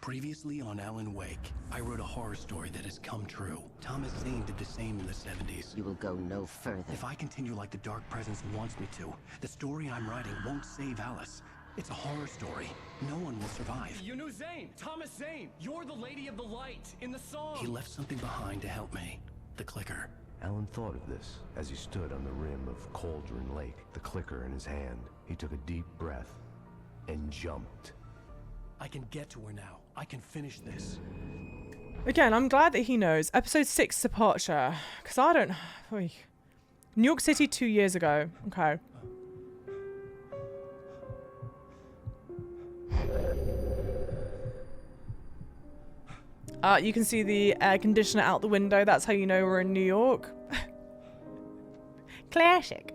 Previously on Alan Wake, I wrote a horror story that has come true. Thomas Zane did the same in the 70s. You will go no further. If I continue like the Dark Presence wants me to, the story I'm writing won't save Alice. It's a horror story. No one will survive. You knew Zane! Thomas Zane! You're the Lady of the Light in the song! He left something behind to help me. The clicker. Alan thought of this as he stood on the rim of Cauldron Lake, the clicker in his hand. He took a deep breath and jumped. I can get to her now. I can finish this. Again, I'm glad that he knows. Episode 6 departure. Because I don't... Oy. New York City 2 years ago. Okay. You can see the air conditioner out the window. That's how you know we're in New York. Classic.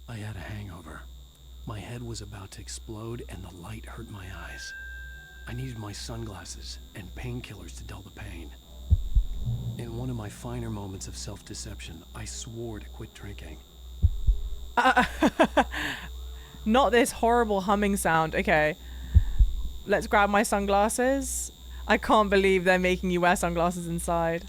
I had a hangover. My head was about to explode and the light hurt my eyes. I needed my sunglasses and painkillers to dull the pain. In one of my finer moments of self-deception, I swore to quit drinking. Not this horrible humming sound. Okay. Let's grab my sunglasses. I can't believe they're making you wear sunglasses inside.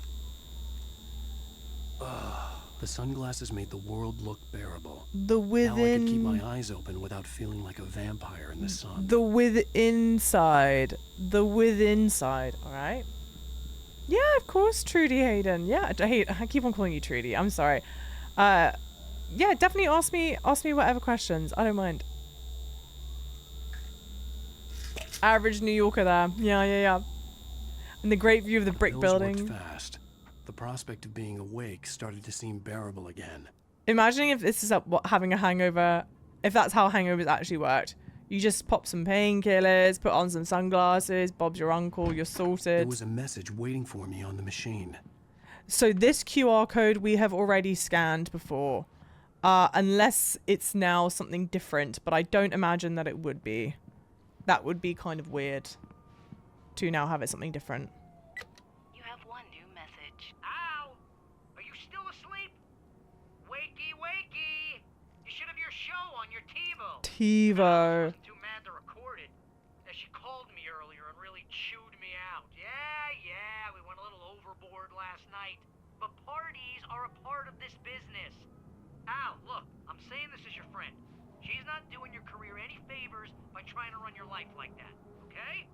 The sunglasses made the world look bearable. The Now I could keep my within... eyes open without feeling like a vampire in the sun. The withinside. The withinside. Alright. Yeah, of course, Trudy Hayden. Yeah, I keep on calling you Trudy. I'm sorry. Yeah, definitely ask me whatever questions. I don't mind. Average New Yorker there. Yeah. And the great view of the brick Those building. worked fast. The prospect of being awake started to seem bearable again. Imagining if this is having a hangover, if that's how hangovers actually worked. You just pop some painkillers, put on some sunglasses, Bob's your uncle, you're There sorted. was a message waiting for me on the machine. So this QR code we have already scanned before. Unless it's now something different, but I don't imagine that it would be. That would be kind of weird to now have it something different. You have one new message. Ow! Are you still asleep? Wakey, wakey! You should have your show on your TiVo. TiVo. Too mad to record it. As she called me earlier and really chewed me out. Yeah, we went a little overboard last night. But parties are a part of this business. Al, look, I'm saying this as your friend. She's not doing your career any favors by trying to run your life like that, okay?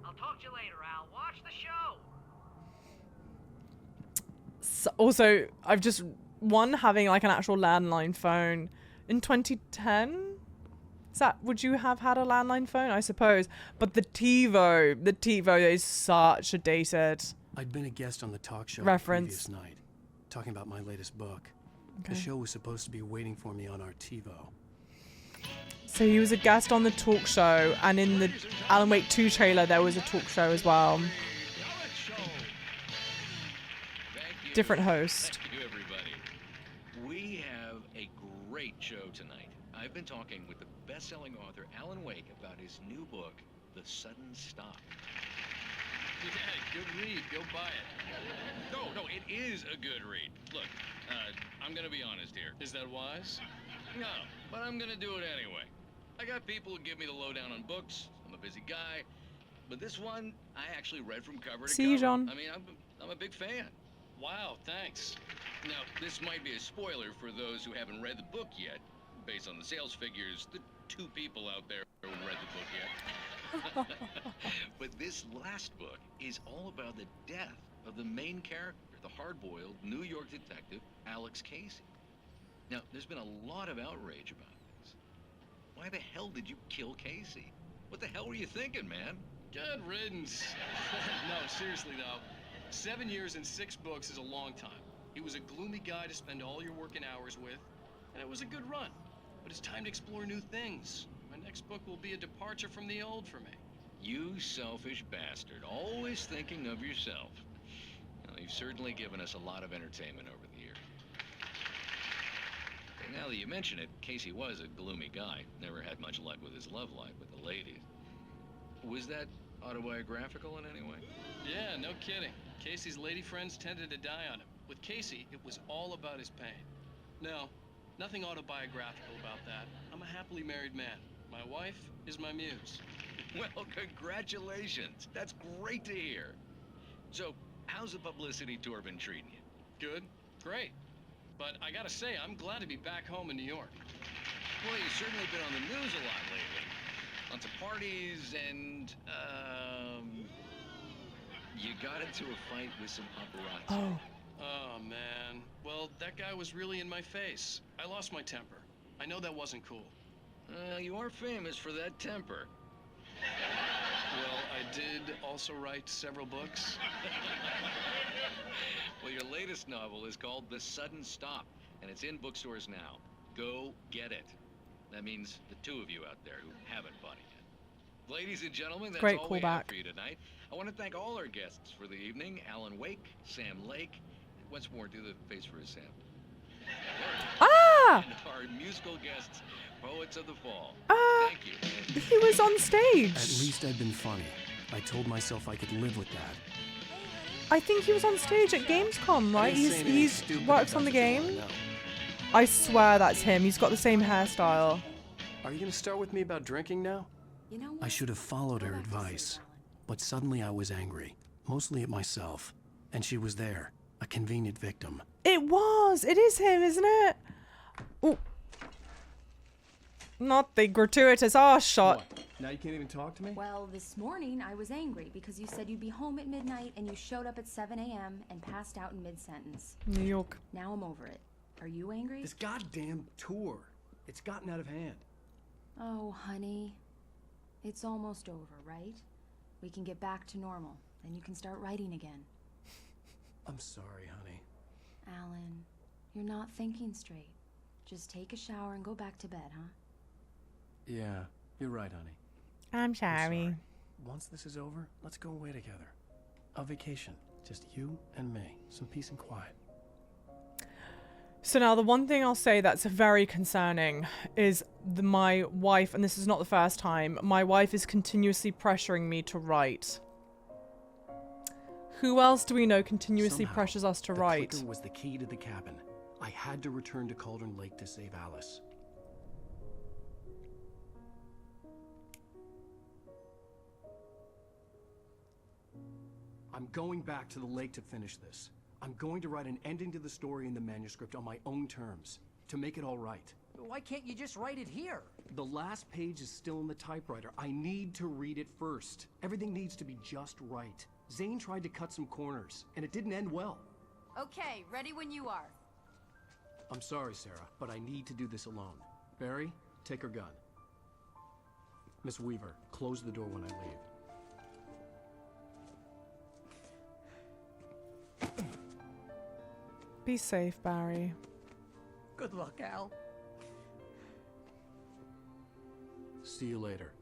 I'll talk to you later, Al. Watch the show. So also, I've just having like an actual landline phone in 2010. Would you have had a landline phone? I suppose, but the TiVo is such a dated I'd been a guest on the talk show reference. the previous night, talking about my latest book. Okay. The show was supposed to be waiting for me on our TiVo. So he was a guest on the talk show, and in the Alan Wake 2 trailer, there was a talk show as well. Different host. Thank you, everybody. We have a great show tonight. I've been talking with the best-selling author Alan Wake about his new book, The Sudden Stop. Yeah, good read. Go buy it. No, it is a good read. Look, I'm gonna be honest here. Is that wise? No, but I'm gonna do it anyway. I got people who give me the lowdown on books. I'm a busy guy. But this one, I actually read from cover to See you, cover. John. I mean, I'm a big fan. Wow, thanks. Now, this might be a spoiler for those who haven't read the book yet. Based on the sales figures, the 2 people out there who haven't read the book yet. But this last book is all about the death of the main character, the hard-boiled New York detective, Alex Casey. Now, there's been a lot of outrage about this. Why the hell did you kill Casey? What the hell were you thinking, man? Good riddance. No, seriously though, 7 years and 6 books is a long time. He was a gloomy guy to spend all your working hours with, and it was a good run. But it's time to explore new things. My next book will be a departure from the old for me. You selfish bastard, always thinking of yourself. Well, you've certainly given us a lot of entertainment over the years. And now that you mention it, Casey was a gloomy guy. Never had much luck with his love life with the ladies. Was that autobiographical in any way? Yeah, no kidding. Casey's lady friends tended to die on him. With Casey, it was all about his pain. No, nothing autobiographical about that. I'm a happily married man. My wife is my muse. Well, congratulations. That's great to hear. So, how's the publicity tour been treating you? Good, great. But I gotta say, I'm glad to be back home in New York. Well, you've certainly been on the news a lot lately. Lots of parties and, you got into a fight with some paparazzi. Oh. Oh, man. Well, that guy was really in my face. I lost my temper. I know that wasn't cool. You are famous for that temper. Well, I did also write several books. Well, your latest novel is called The Sudden Stop, and it's in bookstores now. Go get it. That means the two of you out there who haven't bought it yet. Ladies and gentlemen, that's Great all we have callback. for you tonight. I want to thank all our guests for the evening. Alan Wake, Sam Lake. Once more, do the face for a Sam. Ah! And our musical guests, Poets of the Fall. Ah! Thank you. He was on stage. At least I'd been funny. I told myself I could live with that. I think he was on stage at Gamescom, right? I didn't say anything He's stupid works about on the the drama, game. no. I swear that's him. He's got the same hairstyle. Are you gonna start with me about drinking now? You know I what? should have followed her Go back to sleep, advice. Alan. But suddenly I was angry. Mostly at myself. And she was there. A convenient victim. It was. It is him, isn't it? Ooh. Not the gratuitous arse shot. What? Now you can't even talk to me? Well, this morning I was angry because you said you'd be home at midnight and you showed up at 7 a.m. and passed out in mid-sentence. New York. Now I'm over it. Are you angry? This goddamn tour. It's gotten out of hand. Oh, honey. It's almost over, right? We can get back to normal. Then you can start writing again. I'm sorry, honey. Alan, you're not thinking straight. Just take a shower and go back to bed, huh? Yeah, you're right, honey. I'm I'm sorry. Once this is over, let's go away together. A vacation. Just you and me. Some peace and quiet. So now the one thing I'll say that's very concerning is my wife, and this is not the first time, my wife is continuously pressuring me to write. Who else do we know continuously Somehow, pressures us to the write? clicker was the key to the cabin. I had to return to Cauldron Lake to save Alice. I'm going back to the lake to finish this. I'm going to write an ending to the story in the manuscript on my own terms, to make it all right. Why can't you just write it here? The last page is still in the typewriter. I need to read it first. Everything needs to be just right. Zane tried to cut some corners, and it didn't end well. Okay, ready when you are. I'm sorry, Sarah, but I need to do this alone. Barry, take her gun. Miss Weaver, close the door when I leave. Be safe, Barry. Good luck, Al. See you later.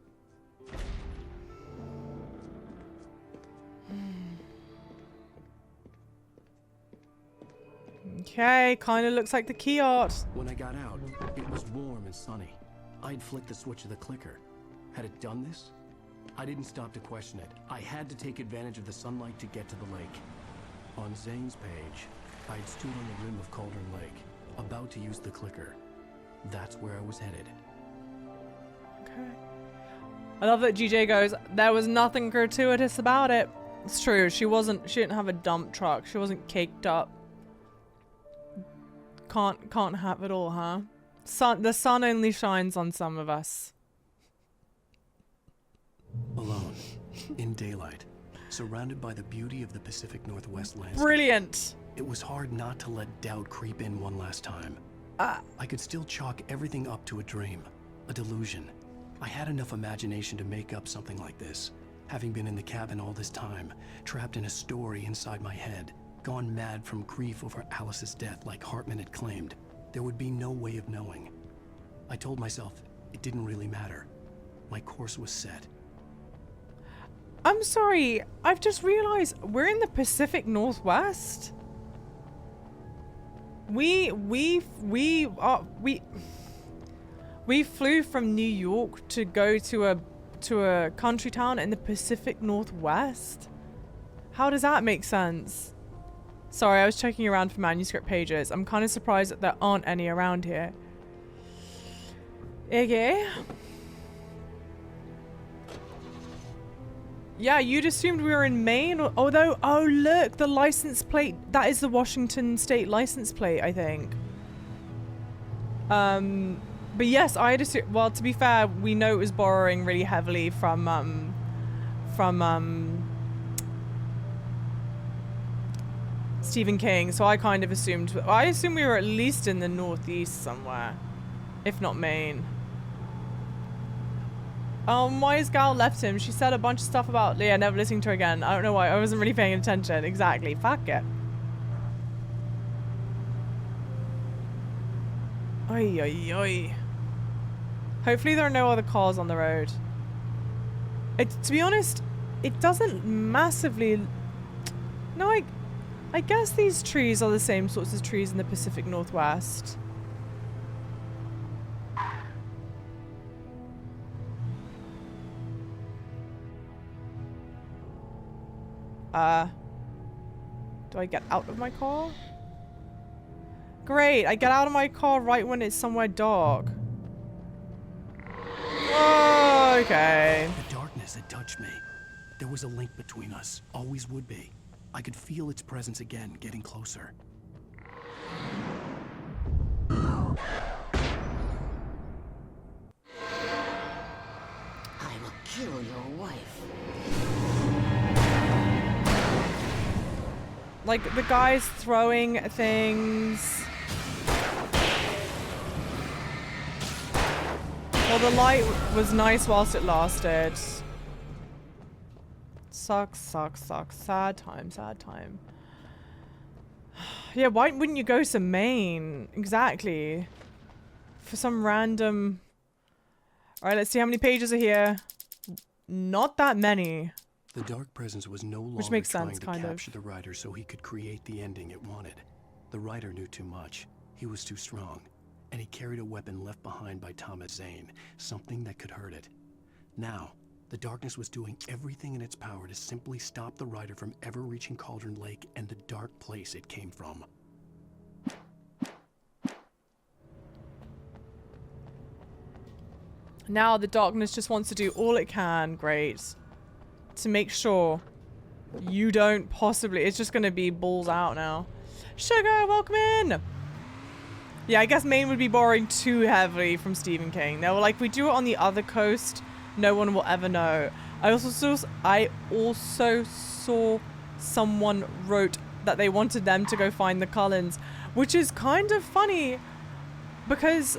Okay, kind of looks like the key art. When I got out, it was warm and sunny. I'd flicked the switch of the clicker. Had it done this? I didn't stop to question it. I had to take advantage of the sunlight to get to the lake. On Zane's page, I'd stood on the rim of Cauldron Lake, about to use the clicker. That's where I was headed. Okay. I love that GJ goes, there was nothing gratuitous about it. It's true, she didn't have a dump truck. She wasn't caked up. Can't have it all, huh? The sun only shines on some of us. Alone, in daylight, surrounded by the beauty of the Pacific Northwest landscape. Brilliant. It was hard not to let doubt creep in one last time. I could still chalk everything up to a dream, a delusion. I had enough imagination to make up something like this, having been in the cabin all this time, trapped in a story inside my head, gone mad from grief over Alice's death like Hartman had claimed. There would be no way of knowing. I told myself it didn't really matter. My course was set. I'm sorry, I've just realized we're in the Pacific Northwest. We flew from New York to go to a country town in the Pacific Northwest. How does that make sense? Sorry, I was checking around for manuscript pages. I'm kind of surprised that there aren't any around here. Okay. Yeah, you'd assumed we were in Maine, although, oh look, the license plate, that is the Washington state license plate, I think. But yes, I'd assume, well, to be fair, we know it was borrowing really heavily from Stephen King, so I kind of assumed, I assume we were at least in the Northeast somewhere, if not Maine. Wise gal left him. She said a bunch of stuff about Leah, never listening to her again. I don't know why. I wasn't really paying attention. Exactly. Fuck it. Oi, oi, oi. Hopefully there are no other cars on the road. To be honest, it doesn't massively... No, I guess these trees are the same sorts of trees in the Pacific Northwest. Do I get out of my car? Great, I get out of my car right when it's somewhere dark. Oh, okay. The darkness had touched me. There was a link between us. Always would be. I could feel its presence again, getting closer. I will kill your wife. Like, the guy's throwing things. Well, the light was nice whilst it lasted. Sucks, sucks, sucks. Sad time, sad time. Yeah, why wouldn't you go to Maine? Exactly. For some random... Alright, let's see how many pages are here. Not that many. The dark presence was no longer Which makes trying sense, to kind of. capture the writer so he could create the ending it wanted. The writer knew too much. He was too strong. And he carried a weapon left behind by Thomas Zane, something that could hurt it. Now, the darkness was doing everything in its power to simply stop the writer from ever reaching Cauldron Lake and the dark place it came from. Now the darkness just wants to do all it can, great, to make sure you don't possibly... It's just going to be balls out now. Sugar, welcome in! Yeah, I guess Maine would be borrowing too heavily from Stephen King. They were like, we do it on the other coast, no one will ever know. I also saw someone wrote that they wanted them to go find the Cullens, which is kind of funny because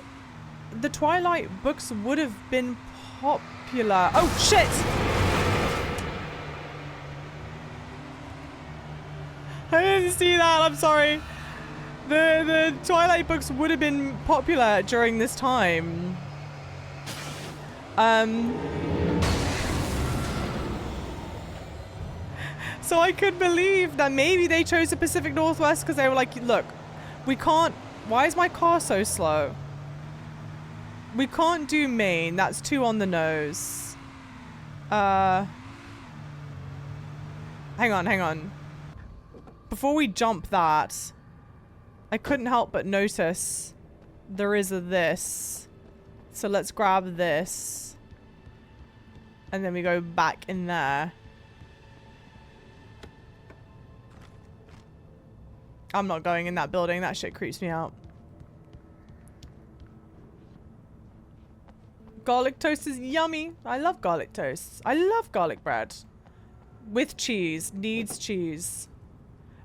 the Twilight books would have been popular. Oh, shit! I didn't see that, I'm sorry. The Twilight books would have been popular during this time. So I could believe that maybe they chose the Pacific Northwest because they were like, look, we can't... Why is my car so slow? We can't do Maine. That's too on the nose. Hang on. Before we jump that, I couldn't help but notice there is a this. So let's grab this. And then we go back in there. I'm not going in that building. That shit creeps me out. Garlic toast is yummy. I love garlic toast. I love garlic bread. With cheese. Needs cheese.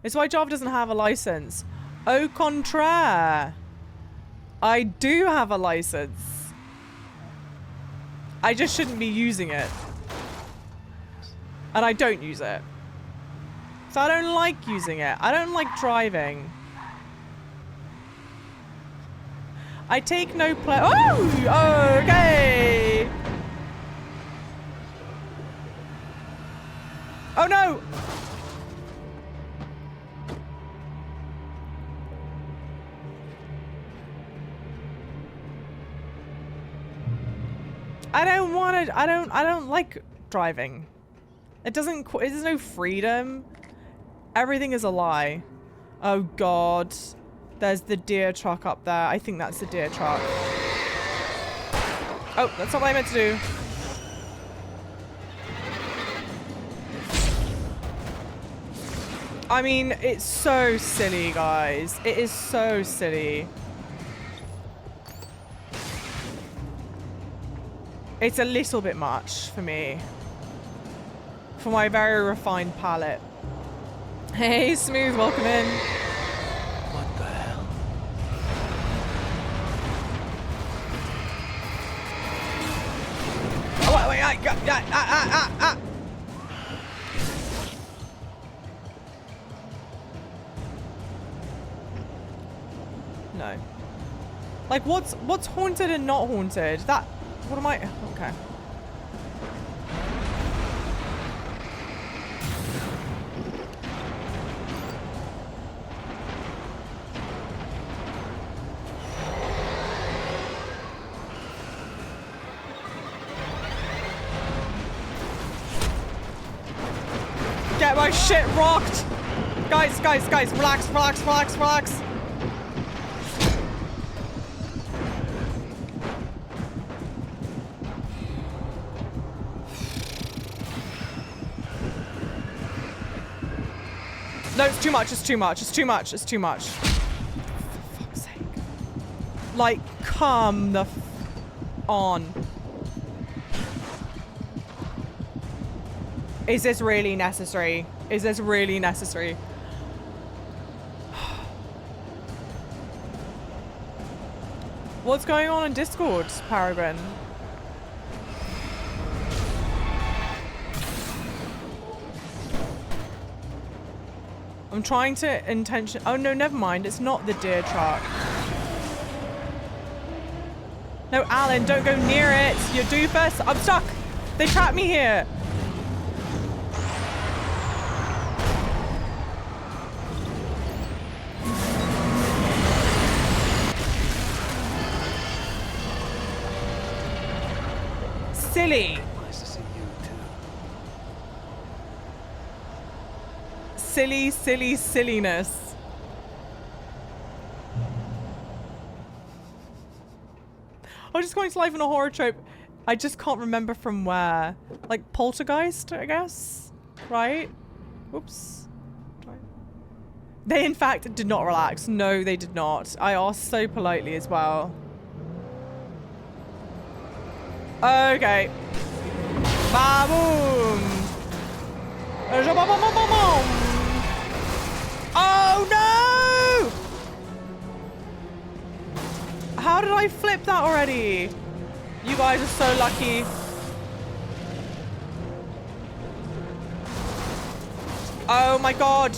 It's why Java doesn't have a license. Au contraire. I do have a license. I just shouldn't be using it. And I don't use it. So I don't like using it. I don't like driving. I take no pleasure. Oh! Okay! Oh no! I don't want to. I don't like driving. It doesn't. There's no freedom. Everything is a lie. Oh god. There's the deer truck up there. I think that's the deer truck. Oh, that's not what I meant to do. I mean, it's so silly, guys. It is so silly. It's a little bit much for me. For my very refined palate. Hey, Smooth, welcome in. What the hell? Oh, wait, No. Like, what's haunted and not haunted? That, what am I? Okay. Get my shit rocked! Guys, relax, relax, relax, relax. No, it's too much, it's too much, it's too much, it's too much. For fuck's sake. Like, come the f on. Is this really necessary? Is this really necessary? What's going on in Discord, Paragon? I'm trying to oh no, never mind. It's not the deer truck. No, Alan, don't go near it. You doofus. I'm stuck. They trapped me here. Silly. Nice to see you too. Silly, silly, silliness. I was just going to live in a horror trope. I just can't remember from where. Like Poltergeist, I guess? Right? Oops. They, in fact, did not relax. No, they did not. I asked so politely as well. Okay. Ba-boom. Oh no! How did I flip that already? You guys are so lucky. Oh my god.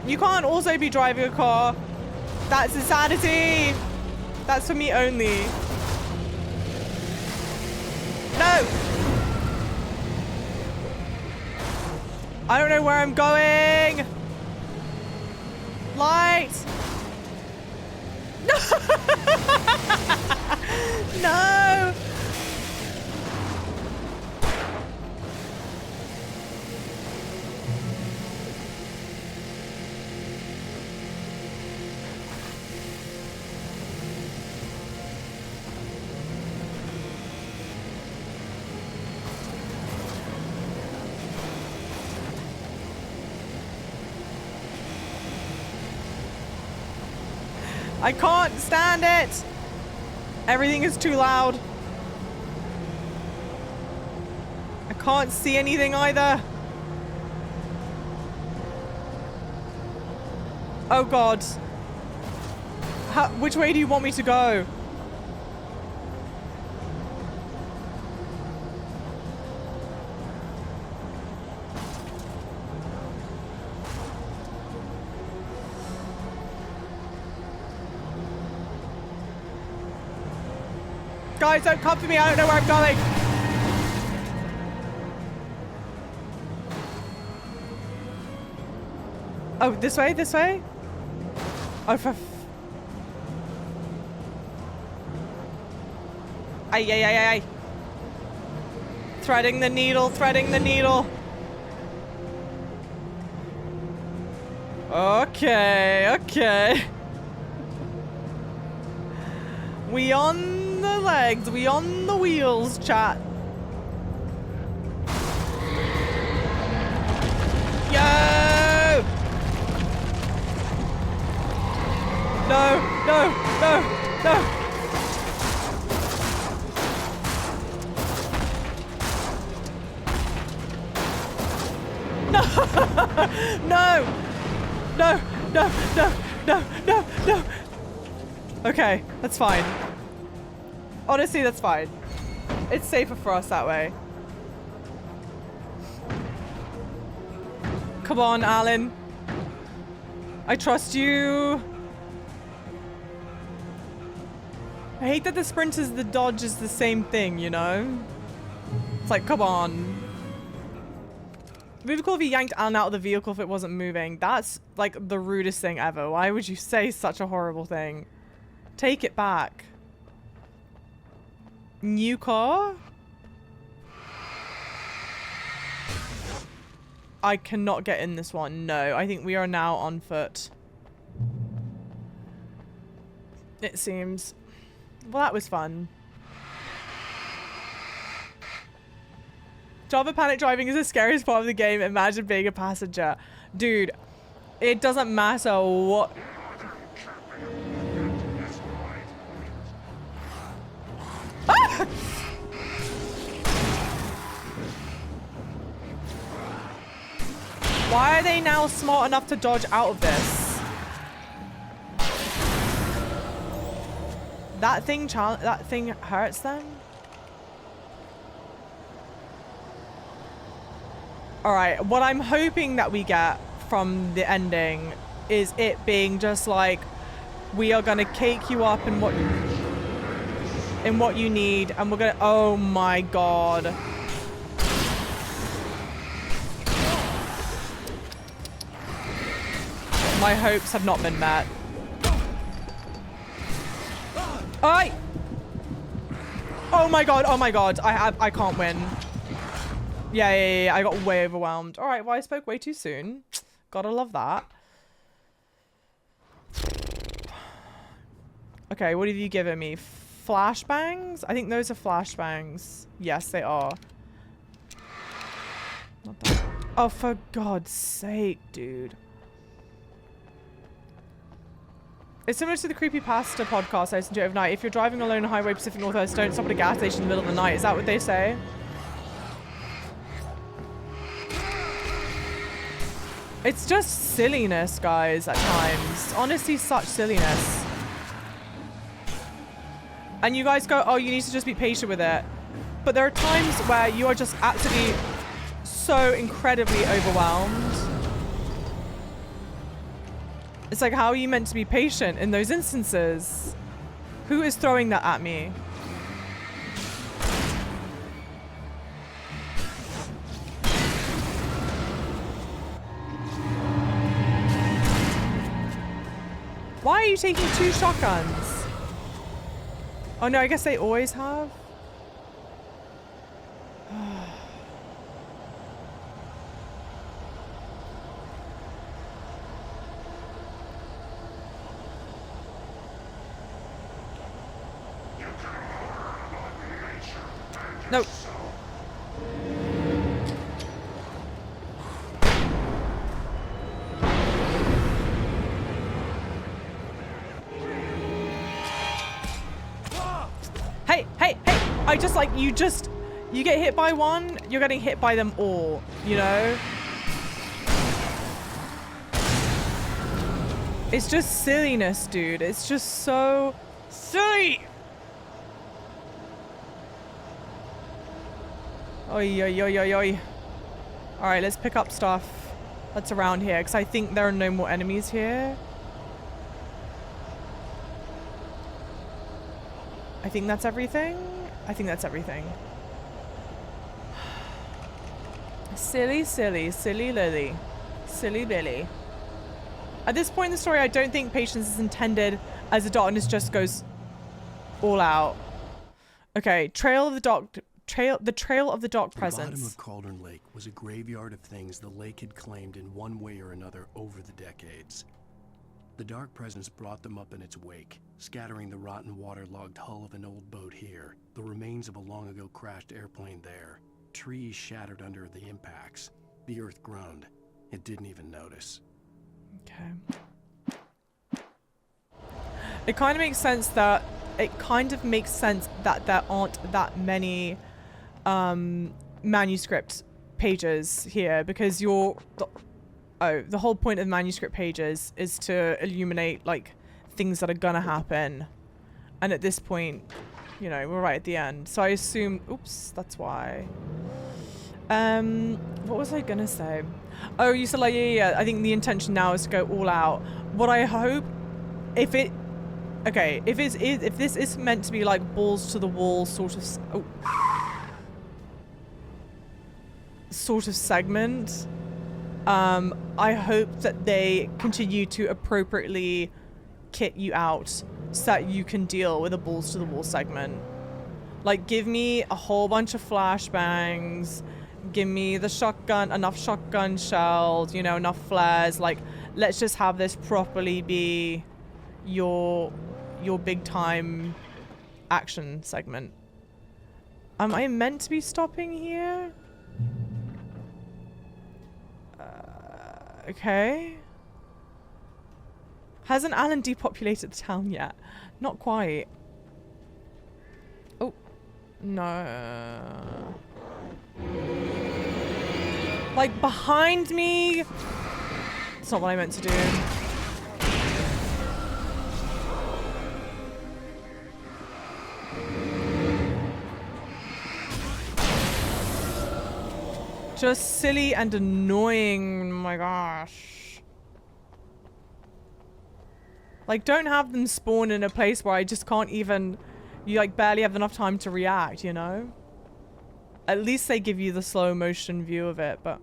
You can't also be driving a car. That's insanity. That's for me only. No! I don't know where I'm going. Light! No! No! I can't stand it. Everything is too loud. I can't see anything either. Oh God. Which way do you want me to go? Guys, don't come for me. I don't know where I'm going. Oh, this way? This way? Oh, for... Ay, ay, ay, ay. Threading the needle, threading the needle. Okay, okay. We on the legs. We on the wheels, chat. Yo! No, no, no, no. No! No! No! No! No! No! No! No! Okay, that's fine. Honestly, that's fine. It's safer for us that way. Come on, Alan. I trust you. I hate that the sprint is the dodge is the same thing, you know? It's like, come on. It would be cool if you yanked Alan out of the vehicle if it wasn't moving. That's like the rudest thing ever. Why would you say such a horrible thing? Take it back. New car? I cannot get in this one. No, I think we are now on foot. It seems. Well, that was fun. Java panic driving is the scariest part of the game. Imagine being a passenger. Dude, it doesn't matter what... Ah! Why are they now smart enough to dodge out of this? That thing hurts them? Alright, what I'm hoping that we get from the ending is it being just like, we are gonna cake you up in what you need, and we're gonna... Oh my god. My hopes have not been met. Alright! Oh my god, I can't win. Yeah, I got way overwhelmed. Alright, well, I spoke way too soon. Gotta love that. Okay, what have you given me? Flashbangs? I think those are flashbangs. Yes, they are. Not that. Oh, for God's sake, dude. It's similar to the Creepypasta podcast I listened to overnight. If you're driving alone on Highway Pacific Northwest, don't stop at a gas station in the middle of the night. Is that what they say? It's just silliness, guys, at times. Honestly, such silliness. And you guys go, oh, you need to just be patient with it. But there are times where you are just absolutely so incredibly overwhelmed. It's like, how are you meant to be patient in those instances? Who is throwing that at me? Why are you taking 2 shotguns? Oh no, I guess they always have. No. Hey, hey, hey! I just like, you get hit by one, you're getting hit by them all, you know? It's just silliness, dude. It's just so silly! Oi, oi, oi, oi, oi. Alright, let's pick up stuff that's around here, because I think there are no more enemies here. I think that's everything. I think that's everything. Silly, silly, silly Lily. Silly Billy. At this point in the story, I don't think Patience is intended as the darkness just goes all out. Okay, the trail of the dark presence. The bottom of Cauldron Lake was a graveyard of things the lake had claimed in one way or another over the decades. The dark presence brought them up in its wake, scattering the rotten waterlogged hull of an old boat here, the remains of a long-ago crashed airplane there. Trees shattered under the impacts. The earth groaned. It didn't even notice. Okay. It kind of makes sense that there aren't that many manuscript pages here, because the whole point of manuscript pages is to illuminate like things that are gonna happen, and at this point, you know, we're right at the end, so I assume, oops, that's why. What was I gonna say? Oh, you said like, yeah, I think the intention now is to go all out. What I hope, if this is meant to be like balls to the wall sort of segment, I hope that they continue to appropriately kit you out so that you can deal with a balls to the wall segment. Like, give me a whole bunch of flashbangs, give me the shotgun, enough shotgun shells, you know, enough flares. Like, let's just have this properly be your big time action segment. Am I meant to be stopping here? Okay. Hasn't Alan depopulated the town yet? Not quite. Oh. No. Like, behind me? That's not what I meant to do. Just silly and annoying. Oh my gosh. Like, don't have them spawn in a place where I just can't even... You, like, barely have enough time to react, you know? At least they give you the slow motion view of it, but...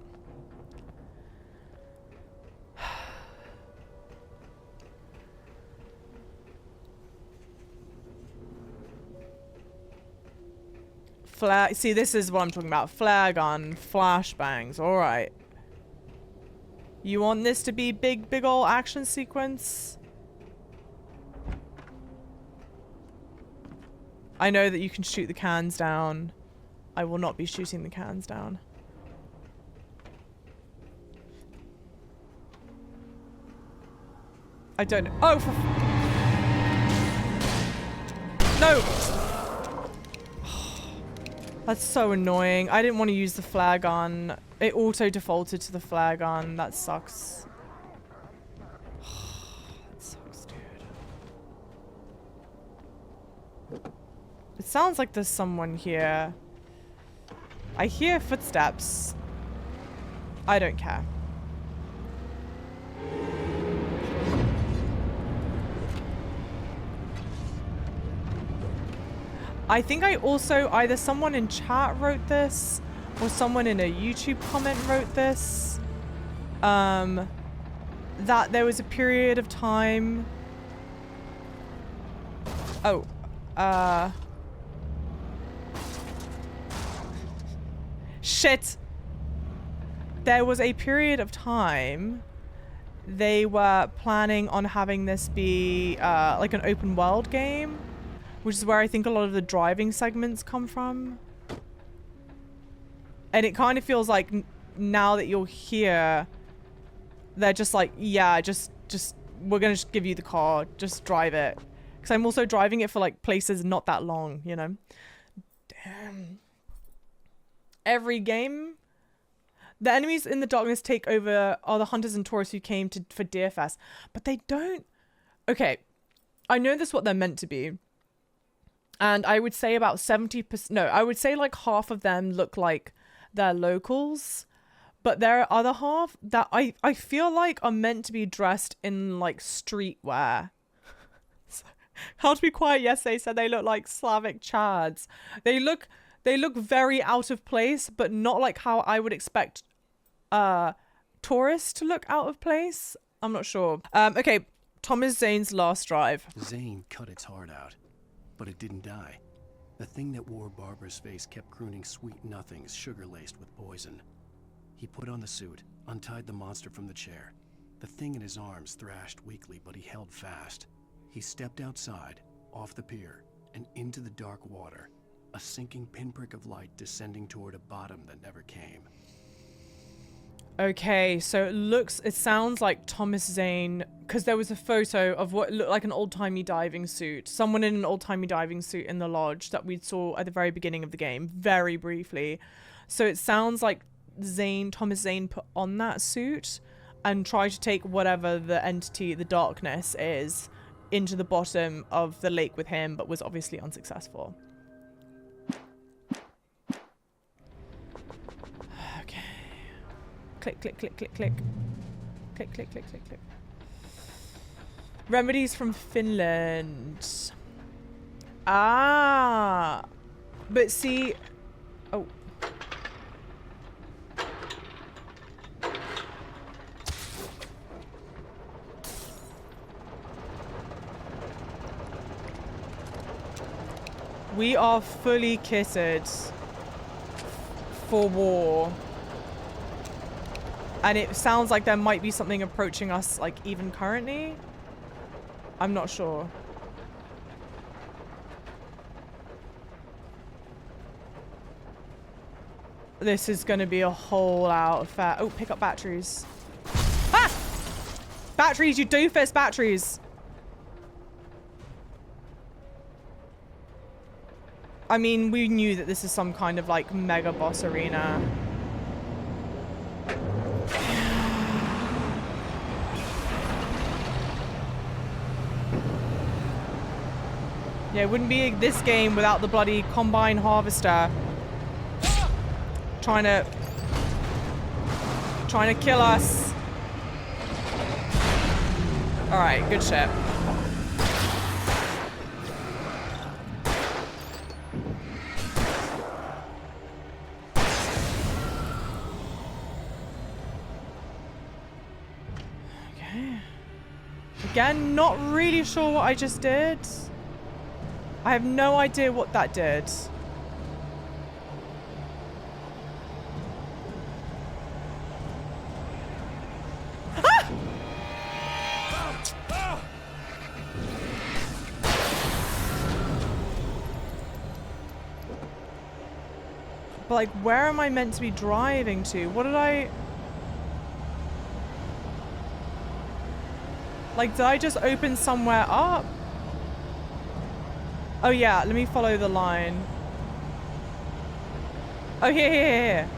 See, this is what I'm talking about. Flare gun, flashbangs. Alright. You want this to be big ol' action sequence? I know that you can shoot the cans down. I will not be shooting the cans down. I don't know. Oh, no! That's so annoying. I didn't want to use the flare gun. It auto defaulted to the flare gun. That sucks. That sucks, dude. It sounds like there's someone here. I hear footsteps. I don't care. I think I also, either someone in chat wrote this or someone in a YouTube comment wrote this, that there was a period of time. Oh, shit. There was a period of time they were planning on having this be like an open world game, which is where I think a lot of the driving segments come from. And it kind of feels like now that you're here, they're just like, yeah, just we're gonna just give you the car, just drive it. Because I'm also driving it for like places not that long, you know? Damn. Every game, the enemies in the darkness take over are the hunters and tourists who came for Deerfest, but they don't. Okay, I know this is what they're meant to be. And I would say about 70%, no, I would say like half of them look like they're locals. But there are other half that I feel like are meant to be dressed in like streetwear. How to Be Quiet yesterday said they look like Slavic Chads. They look very out of place, but not like how I would expect tourists to look out of place. I'm not sure. Okay, Thomas Zane's last drive. Zane cut its heart out. But it didn't die. The thing that wore Barbara's face kept crooning sweet nothings sugar-laced with poison. He put on the suit, untied the monster from the chair. The thing in his arms thrashed weakly, but he held fast. He stepped outside, off the pier, and into the dark water, a sinking pinprick of light descending toward a bottom that never came. Okay, so it sounds like Thomas Zane, because there was a photo of what looked like an old-timey diving suit. Someone in an old-timey diving suit in the lodge that we saw at the very beginning of the game, very briefly. So it sounds like Thomas Zane put on that suit and tried to take whatever the entity, the darkness is, into the bottom of the lake with him, but was obviously unsuccessful. Okay. Click, click, click, click, click. Click, click, click, click, click. Remedies from Finland. Ah. But see... Oh. We are fully kitted for war. And it sounds like there might be something approaching us, like, even currently. I'm not sure. This is going to be a whole out affair. Oh, pick up batteries. Ah! Batteries, you doofus, batteries. I mean, we knew that this is some kind of, like, mega boss arena. Yeah, it wouldn't be this game without the bloody combine harvester. Trying to kill us. Alright, good shit. Okay. Again, not really sure what I just did. I have no idea what that did. Ah! But like, where am I meant to be driving to? What did I... Like, did I just open somewhere up? Oh yeah, let me follow the line. Oh, here.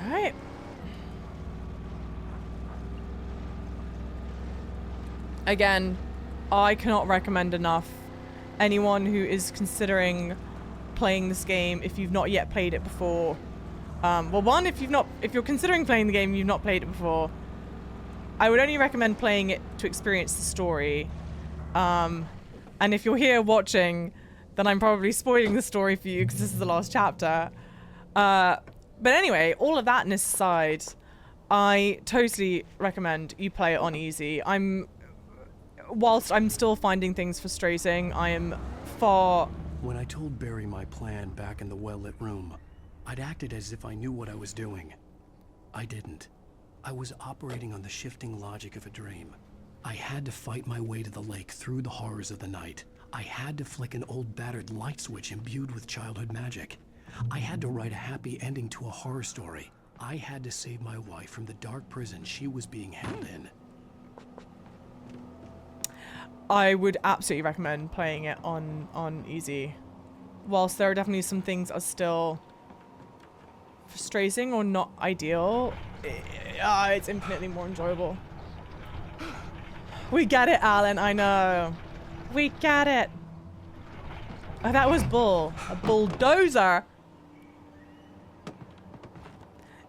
Alright. Again, I cannot recommend enough anyone who is considering playing this game if you've not yet played it before. Well, one, if you're considering playing the game, you've not played it before, I would only recommend playing it to experience the story. And if you're here watching, then I'm probably spoiling the story for you because this is the last chapter. But anyway, all of that aside, I totally recommend you play it on easy. Whilst I'm still finding things frustrating, I am far... When I told Barry my plan back in the well-lit room, I'd acted as if I knew what I was doing. I didn't. I was operating on the shifting logic of a dream. I had to fight my way to the lake through the horrors of the night. I had to flick an old battered light switch imbued with childhood magic. I had to write a happy ending to a horror story. I had to save my wife from the dark prison she was being held in. I would absolutely recommend playing it on easy. Whilst there are definitely some things are still frustrating or not ideal, it's infinitely more enjoyable. We get it, Alan, I know. We get it. Oh, that was a bulldozer.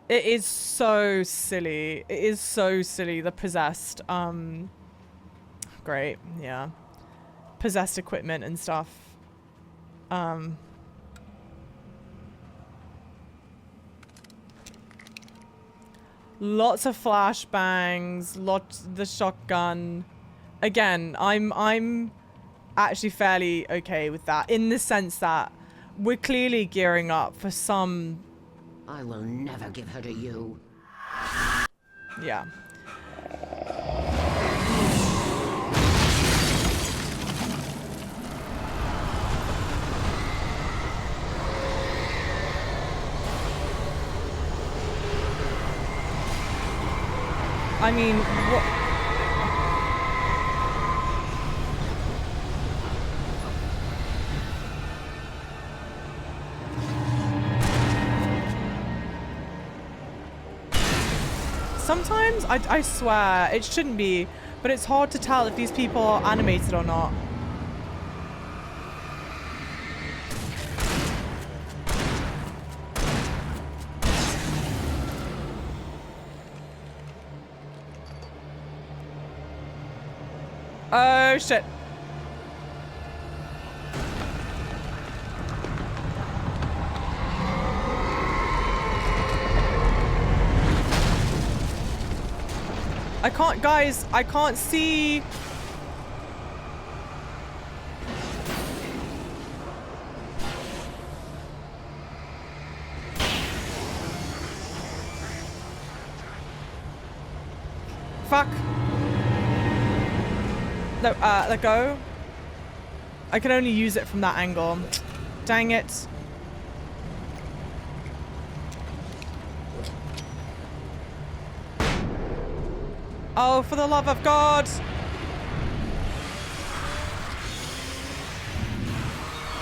It is so silly. It is so silly, the possessed, great, yeah. Possessed equipment and stuff. Lots of flashbangs, the shotgun. Again, I'm actually fairly okay with that, in the sense that we're clearly gearing up for some... I will never give her to you. Yeah. I mean, what... Sometimes, I swear, it shouldn't be, but it's hard to tell if these people are animated or not. Oh, shit. I can't, guys, I can't see. Fuck. No, let go. I can only use it from that angle. Dang it. Oh, for the love of God.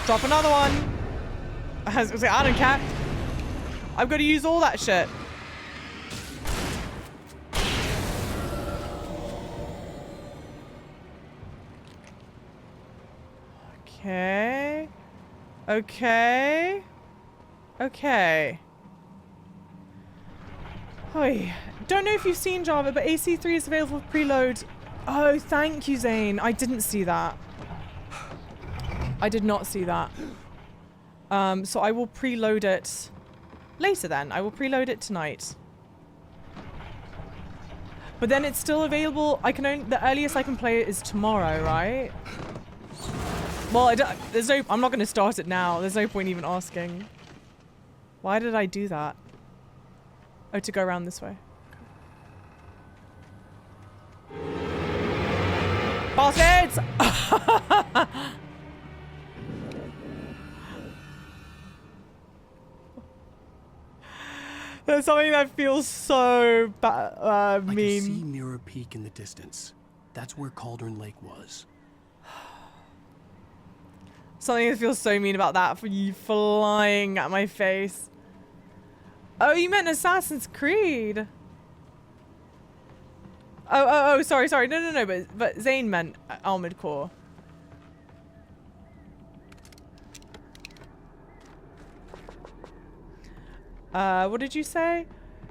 Drop another one. I was gonna say, I don't care. I've got to use all that shit. Okay. Okay. Okay. Oi. Don't know if you've seen Java, but AC3 is available for preload. Oh, thank you, Zane. I didn't see that. I did not see that. So I will preload it later then. I will preload it tonight. But then it's still available. I can only, the earliest I can play it is tomorrow, right? Well, there's no, I'm not going to start it now. There's no point even asking. Why did I do that? Oh, to go around this way. Bastards! There's something that feels so mean. I can see Mirror Peak in the distance. That's where Cauldron Lake was. Something that feels so mean about that for you flying at my face. Oh, you meant Assassin's Creed. Oh, sorry. No, but Zane meant Armored Core. What did you say?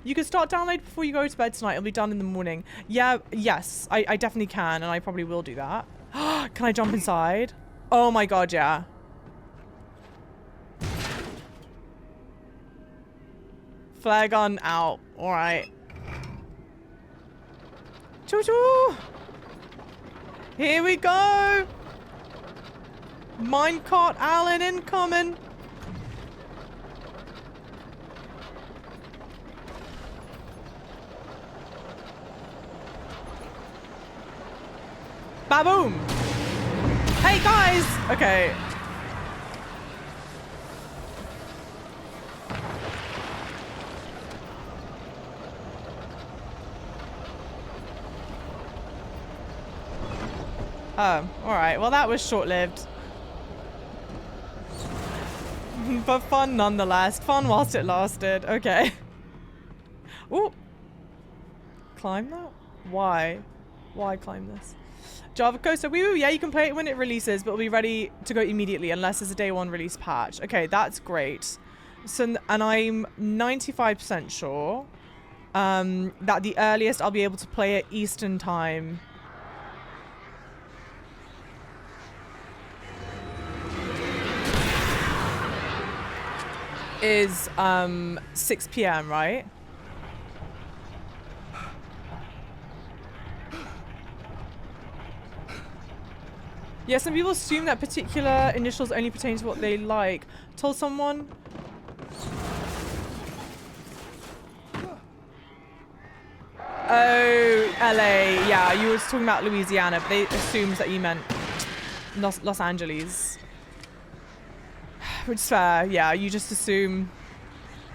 You can start download before you go to bed tonight. It'll be done in the morning. Yeah, yes, I definitely can, and I probably will do that. Can I jump inside? Oh my God, yeah. Flare gun out. All right. Choo-choo! Here we go! Minecart Alan incoming! Baboom! Hey guys! Okay. Oh, alright. Well, that was short-lived. But fun nonetheless. Fun whilst it lasted. Okay. Ooh. Climb that? Why? Why climb this? Java Coaster. Woo! Yeah, you can play it when it releases, but it'll be ready to go immediately unless there's a day one release patch. Okay, that's great. So, and I'm 95% sure that the earliest I'll be able to play it Eastern time is 6 p.m., right? Yeah, some people assume that particular initials only pertain to what they like. Told someone... Oh, LA. Yeah, you were talking about Louisiana, but they assumed that you meant Los Angeles. Which is fair. Yeah, you just assume...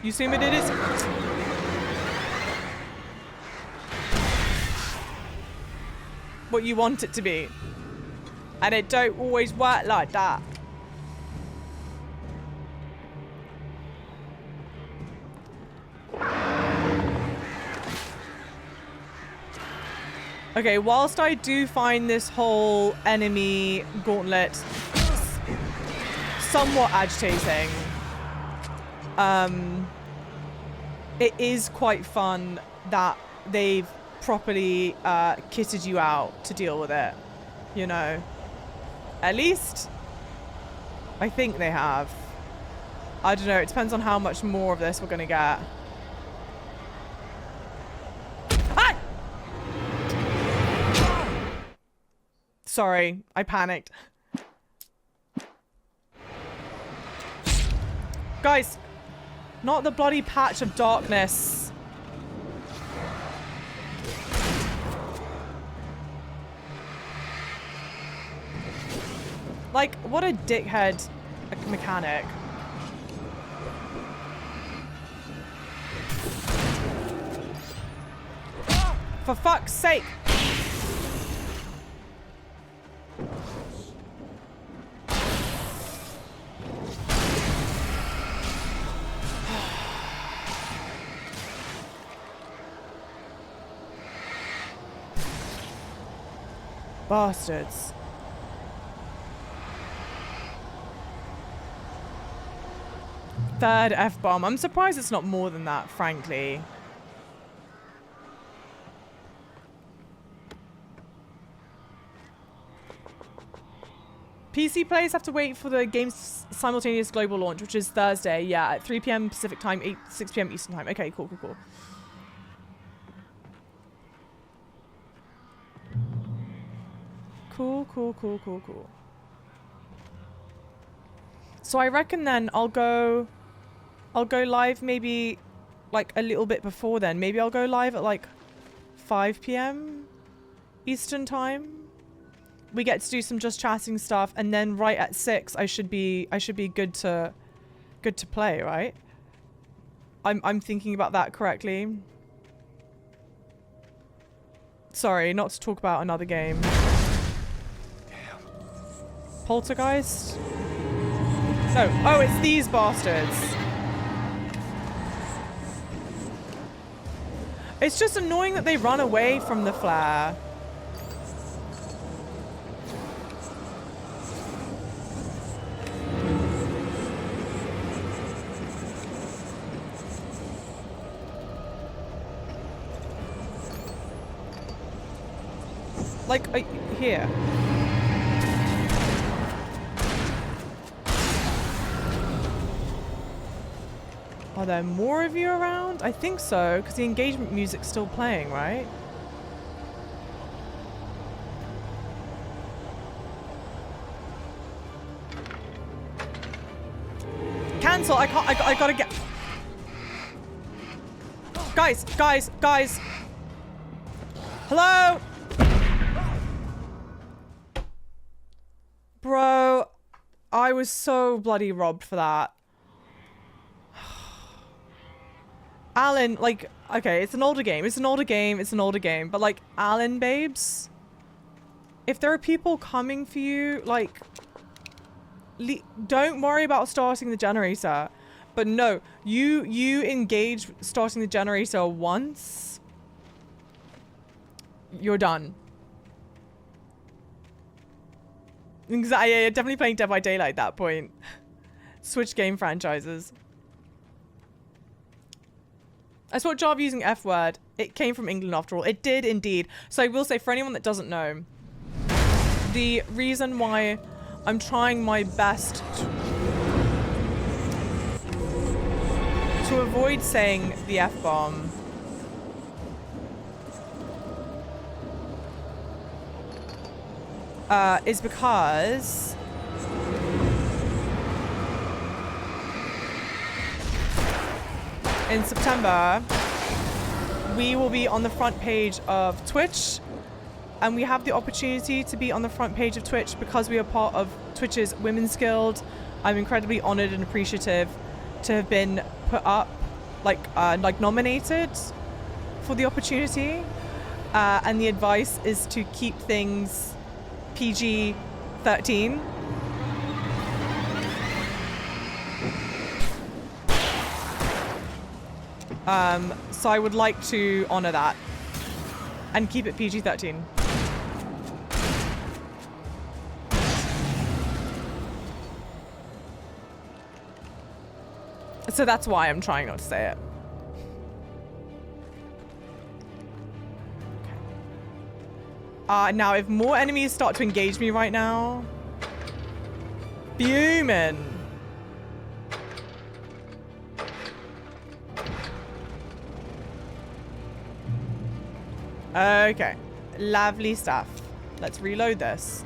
You assume it is... what you want it to be. And it don't always work like that. Okay, whilst I do find this whole enemy gauntlet somewhat agitating, it is quite fun that they've properly kitted you out to deal with it, you know. At least I think they have. I don't know, it depends on how much more of this we're gonna get. Ah! Sorry, I panicked. Guys, not the bloody patch of darkness. Like, what a dickhead mechanic. For fuck's sake. Bastards. Third F-bomb. I'm surprised it's not more than that, frankly. PC players have to wait for the game's simultaneous global launch, which is Thursday, yeah, at 3 p.m. Pacific time, 6 p.m. Eastern time. Okay, cool, cool, cool. Cool, cool, cool, cool, cool. So I reckon then I'll go live maybe like a little bit before then. Maybe I'll go live at like 5 p.m. Eastern time. We get to do some just chatting stuff, and then right at 6 I should be good to play, right? I'm thinking about that correctly. Sorry, not to talk about another game. Poltergeist? No. Oh, it's these bastards. It's just annoying that they run away from the flare. Like, here. Are there more of you around? I think so, because the engagement music's still playing, right? Cancel! I gotta get... Guys! Hello? Bro, I was so bloody robbed for that. Alan, like, okay, it's an older game, but like, Alan, babes, if there are people coming for you, like, don't worry about starting the generator. But no, you engage starting the generator once, you're done. Exactly, yeah, you're definitely playing Dead by Daylight at that point. Switch game franchises. I saw Java using F word. It came from England after all. It did indeed. So I will say, for anyone that doesn't know, the reason why I'm trying my best to avoid saying the F-bomb is because in September we will be on the front page of Twitch, and we have the opportunity to be on the front page of Twitch because we are part of Twitch's Women's Guild. I'm incredibly honored and appreciative to have been put up, like nominated for the opportunity. And the advice is to keep things PG-13. So I would like to honor that and keep it PG-13. So that's why I'm trying not to say it. Now if more enemies start to engage me right now, fuming. Okay, lovely stuff. Let's reload this.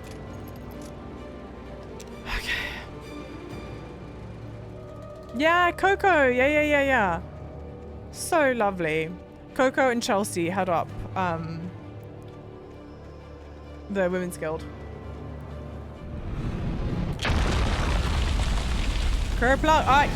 Okay. Yeah, Coco. Yeah. So lovely. Coco and Chelsea head up the Women's Guild. Kerplunk. Alright.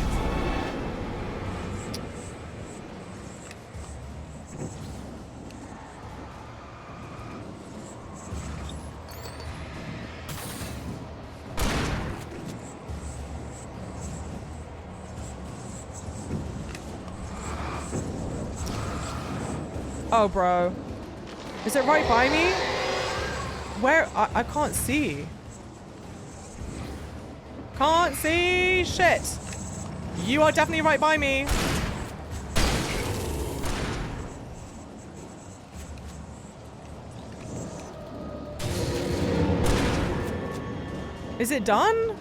Oh, bro. Is it right by me? Where? I can't see. Can't see shit. You are definitely right by me. Is it done?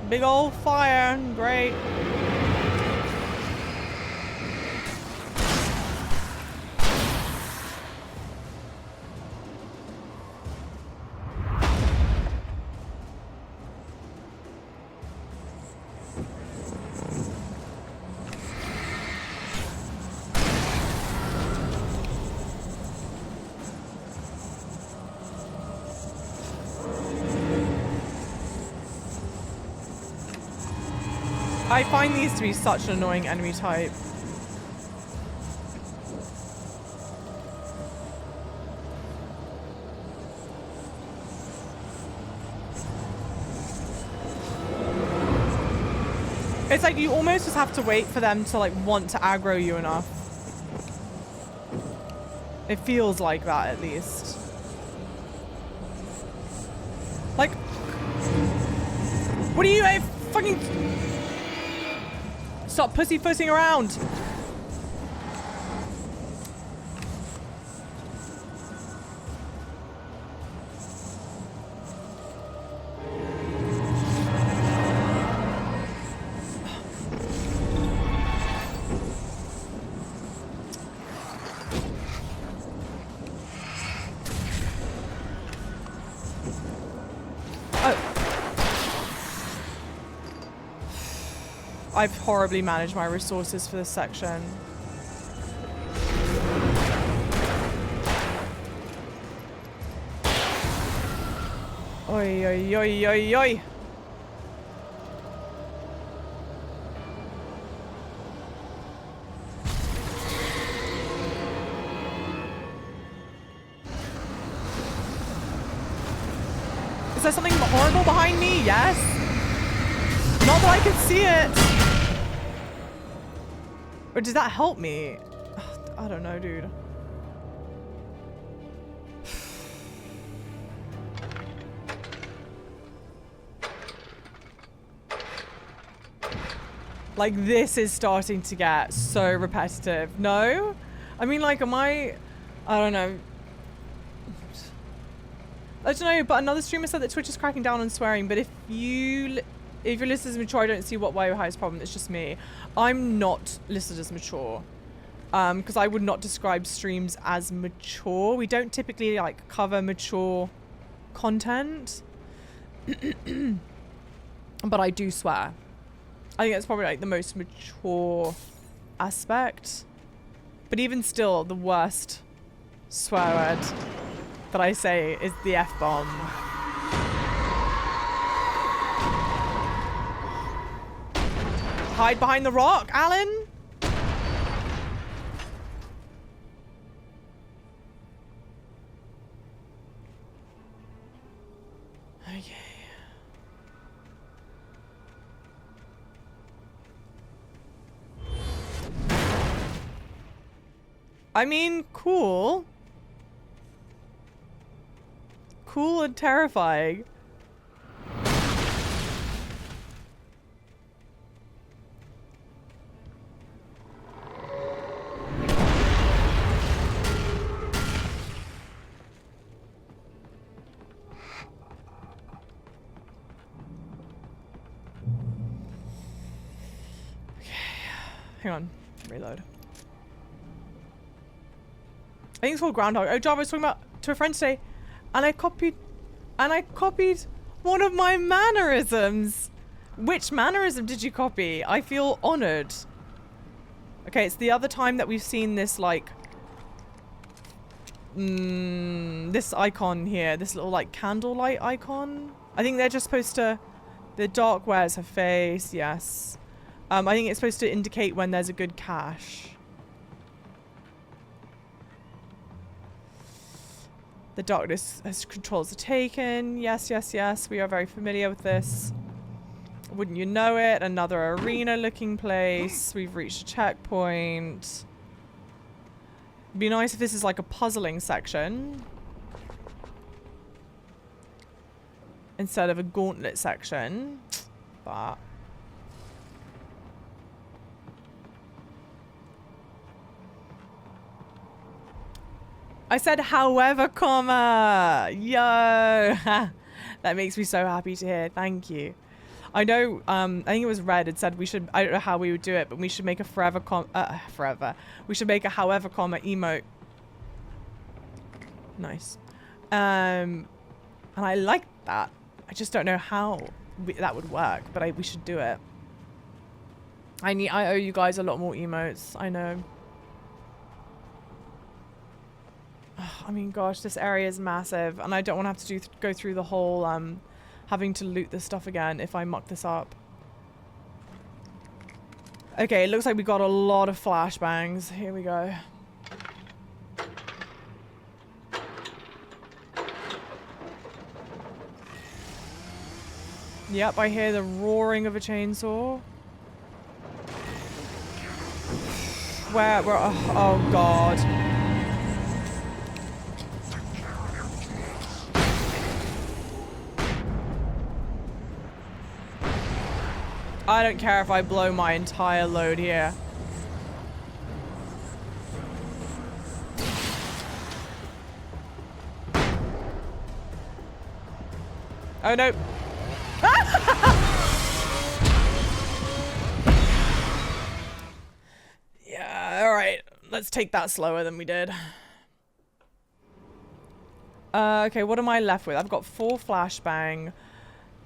Big old fire, great. I find these to be such an annoying enemy type. It's like you almost just have to wait for them to like want to aggro you enough. It feels like that at least. Like, what are you fucking... Stop pussyfooting around. I've horribly managed my resources for this section. Oi, oi, oi, oi, oi. Is there something horrible behind me? Yes. Not that I can see it. Or does that help me? I don't know, dude. Like, this is starting to get so repetitive. No? I mean, like, am I don't know. I don't know, but another streamer said that Twitch is cracking down on swearing, but if your list is mature, I don't see why your highest problem. It's just me. I'm not listed as mature. Because I would not describe streams as mature. We don't typically like cover mature content. But I do swear. I think that's probably like the most mature aspect. But even still, the worst swear word that I say is the F-bomb. Hide behind the rock, Alan. Okay. I mean, cool. Cool and terrifying. Hang on. Reload. I think it's called Groundhog. Oh, Java was talking about to a friend today, and I copied one of my mannerisms. Which mannerism did you copy? I feel honored. Okay, it's the other time that we've seen this, like, this icon here, this little, like, candlelight icon. I think they're just supposed to, the dark wears her face, yes. I think it's supposed to indicate when there's a good cache. The darkness has controls are taken. Yes, yes, yes. We are very familiar with this. Wouldn't you know it? Another arena looking place. We've reached a checkpoint. It'd be nice if this is like a puzzling section instead of a gauntlet section. But I said, however, comma. Yo. That makes me so happy to hear. Thank you. I know, I think it was Red had said we should, I don't know how we would do it, but we should make a we should make a however, comma emote. Nice. And I like that. I just don't know how that would work, but we should do it. I owe you guys a lot more emotes. I know. I mean, gosh, this area is massive, and I don't want to have to go through the whole having to loot this stuff again if I muck this up. Okay, it looks like we got a lot of flashbangs. Here we go. Yep, I hear the roaring of a chainsaw. Where oh god. I don't care if I blow my entire load here. Oh no. Yeah, alright. Let's take that slower than we did. Okay, what am I left with? I've got 4 flashbang.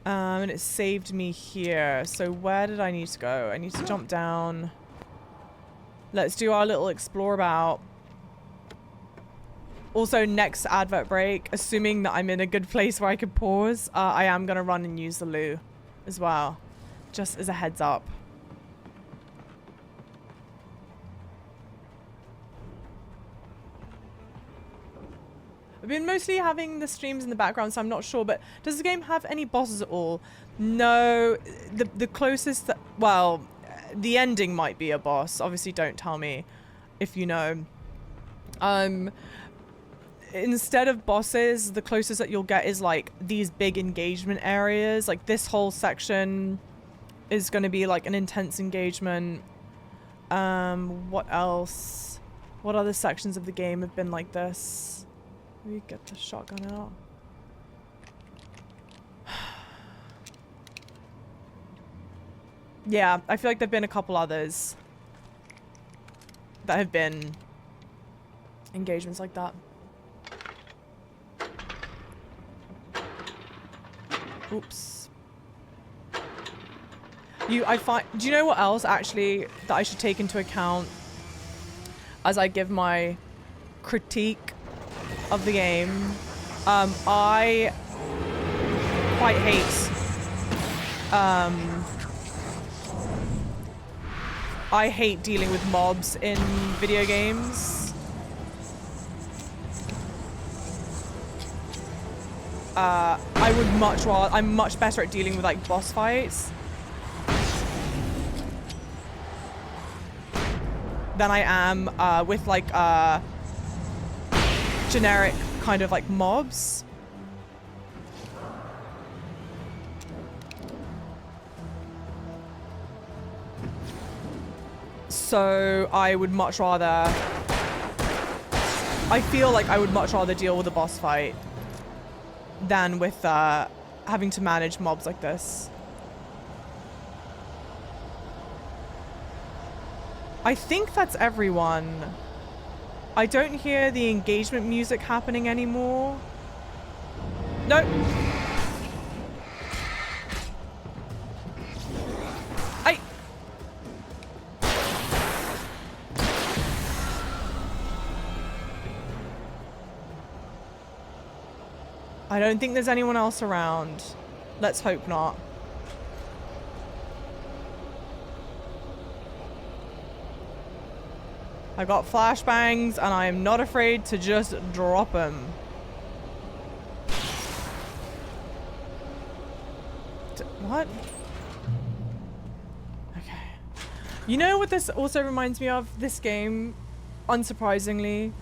And it saved me here. So where did I need to go? I need to jump down. Let's do our little explore about. Also, next advert break, assuming that I'm in a good place where I can pause, I am going to run and use the loo as well. Just as a heads up. I've been mostly having the streams in the background, so I'm not sure, but does the game have any bosses at all? No, the closest, well, the ending might be a boss. Obviously, don't tell me if you know. Instead of bosses, the closest that you'll get is like these big engagement areas. Like this whole section is going to be like an intense engagement. What else? What other sections of the game have been like this? We get the shotgun out. Yeah, I feel like there've been a couple others that have been engagements like that. Oops. Do you know what else actually that I should take into account as I give my critique of the game? I quite hate I hate dealing with mobs in video games. I would much rather, I'm much better at dealing with like boss fights than I am with like generic kind of like mobs. So I would much rather, I feel like I would much rather deal with a boss fight than with having to manage mobs like this. I think that's everyone. I don't hear the engagement music happening anymore. Nope. I don't think there's anyone else around. Let's hope not. I got flashbangs and I am not afraid to just drop them. What? Okay. You know what this also reminds me of? This game, unsurprisingly.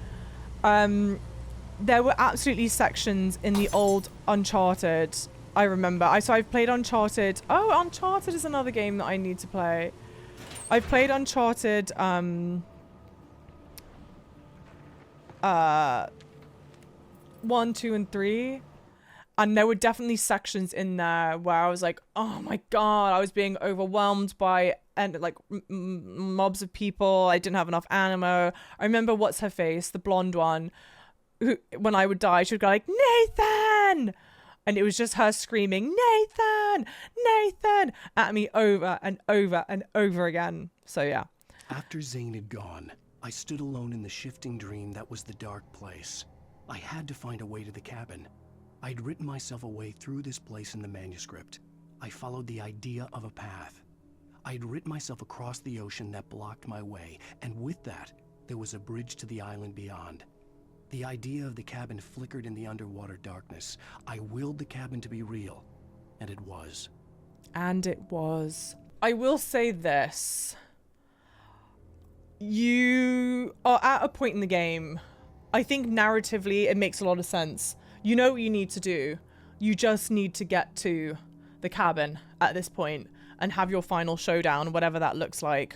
There were absolutely sections in the old Uncharted, I remember. So I've played Uncharted. Oh, Uncharted is another game that I need to play. I've played Uncharted 1, 2, and 3. And there were definitely sections in there where I was like, oh my god, I was being overwhelmed by like mobs of people. I didn't have enough ammo. I remember what's her face, the blonde one, who, when I would die, she would go like, Nathan! And it was just her screaming, Nathan! Nathan! At me over and over and over again. So yeah. After Zane had gone, I stood alone in the shifting dream that was the dark place. I had to find a way to the cabin. I'd written myself a way through this place in the manuscript. I followed the idea of a path. I'd written myself across the ocean that blocked my way, and with that, there was a bridge to the island beyond. The idea of the cabin flickered in the underwater darkness. I willed the cabin to be real, and it was. And it was. I will say this. You are at a point in the game, I think narratively it makes a lot of sense. You know what you need to do. You just need to get to the cabin at this point and have your final showdown, whatever that looks like.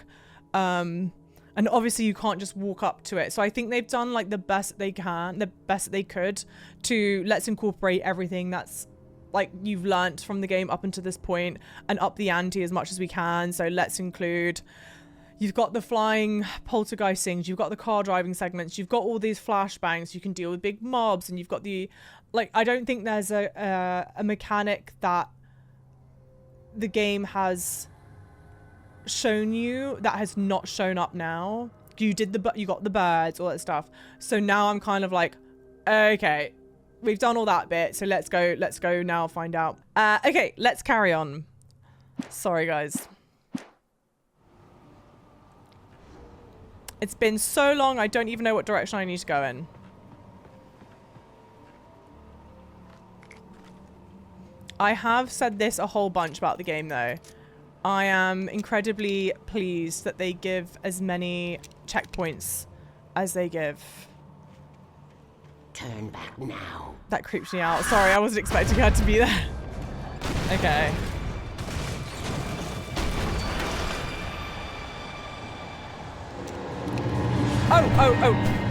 And obviously you can't just walk up to it. So I think they've done like the best they can, the best they could to let's incorporate everything that's like you've learnt from the game up until this point and up the ante as much as we can. So let's include, you've got the flying poltergeist things, you've got the car driving segments, you've got all these flashbangs, you can deal with big mobs, and you've got the, like, I don't think there's a mechanic that the game has shown you that has not shown up now. You got the birds, all that stuff. So now I'm kind of like, okay, we've done all that bit, so let's go now find out. Okay, let's carry on. Sorry guys, it's been so long I don't even know what direction I need to go in. I have said this a whole bunch about the game though. I am incredibly pleased that they give as many checkpoints as they give. Turn back now. That creeps me out. Sorry, I wasn't expecting her to be there. Okay. Oh.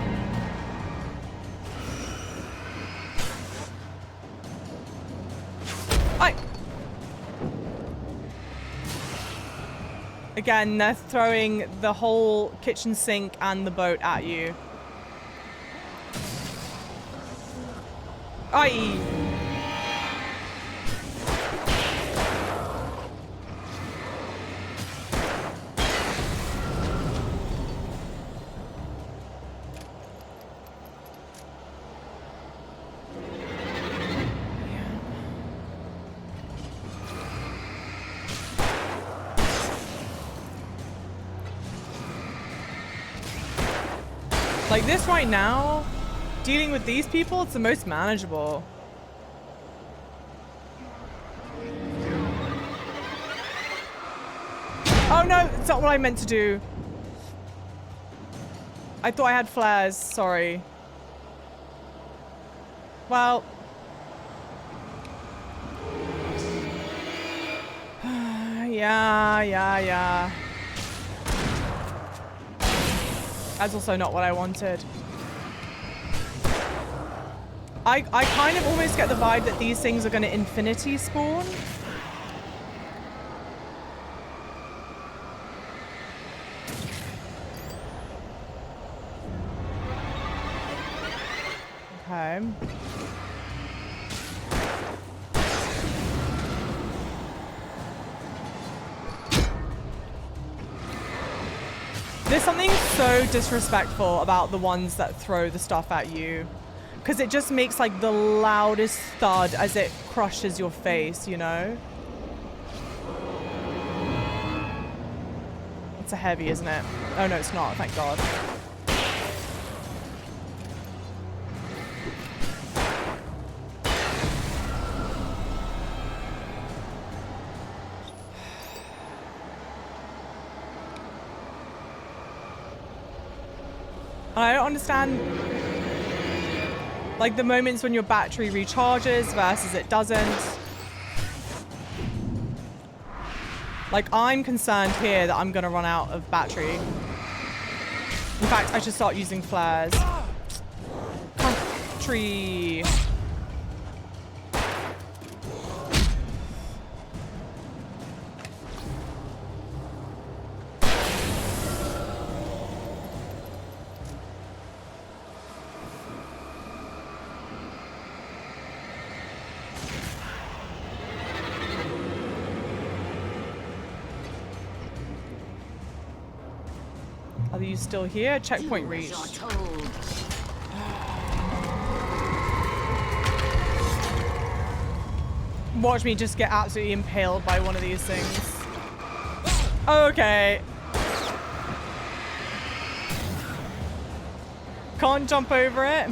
Again, they're throwing the whole kitchen sink and the boat at you. Aye. Like this right now, dealing with these people, it's the most manageable. Oh no, it's not what I meant to do. I thought I had flares, sorry. Well. Yeah. That's also not what I wanted. I kind of almost get the vibe that these things are going to infinity spawn. Okay. There's something so disrespectful about the ones that throw the stuff at you. Because it just makes like the loudest thud as it crushes your face, you know? It's a heavy, isn't it? Oh no, it's not, thank God. I don't understand, like, the moments when your battery recharges versus it doesn't. Like, I'm concerned here that I'm gonna run out of battery. In fact, I should start using flares. Country. Are you still here? Checkpoint reached. Watch me just get absolutely impaled by one of these things. Okay. Can't jump over it.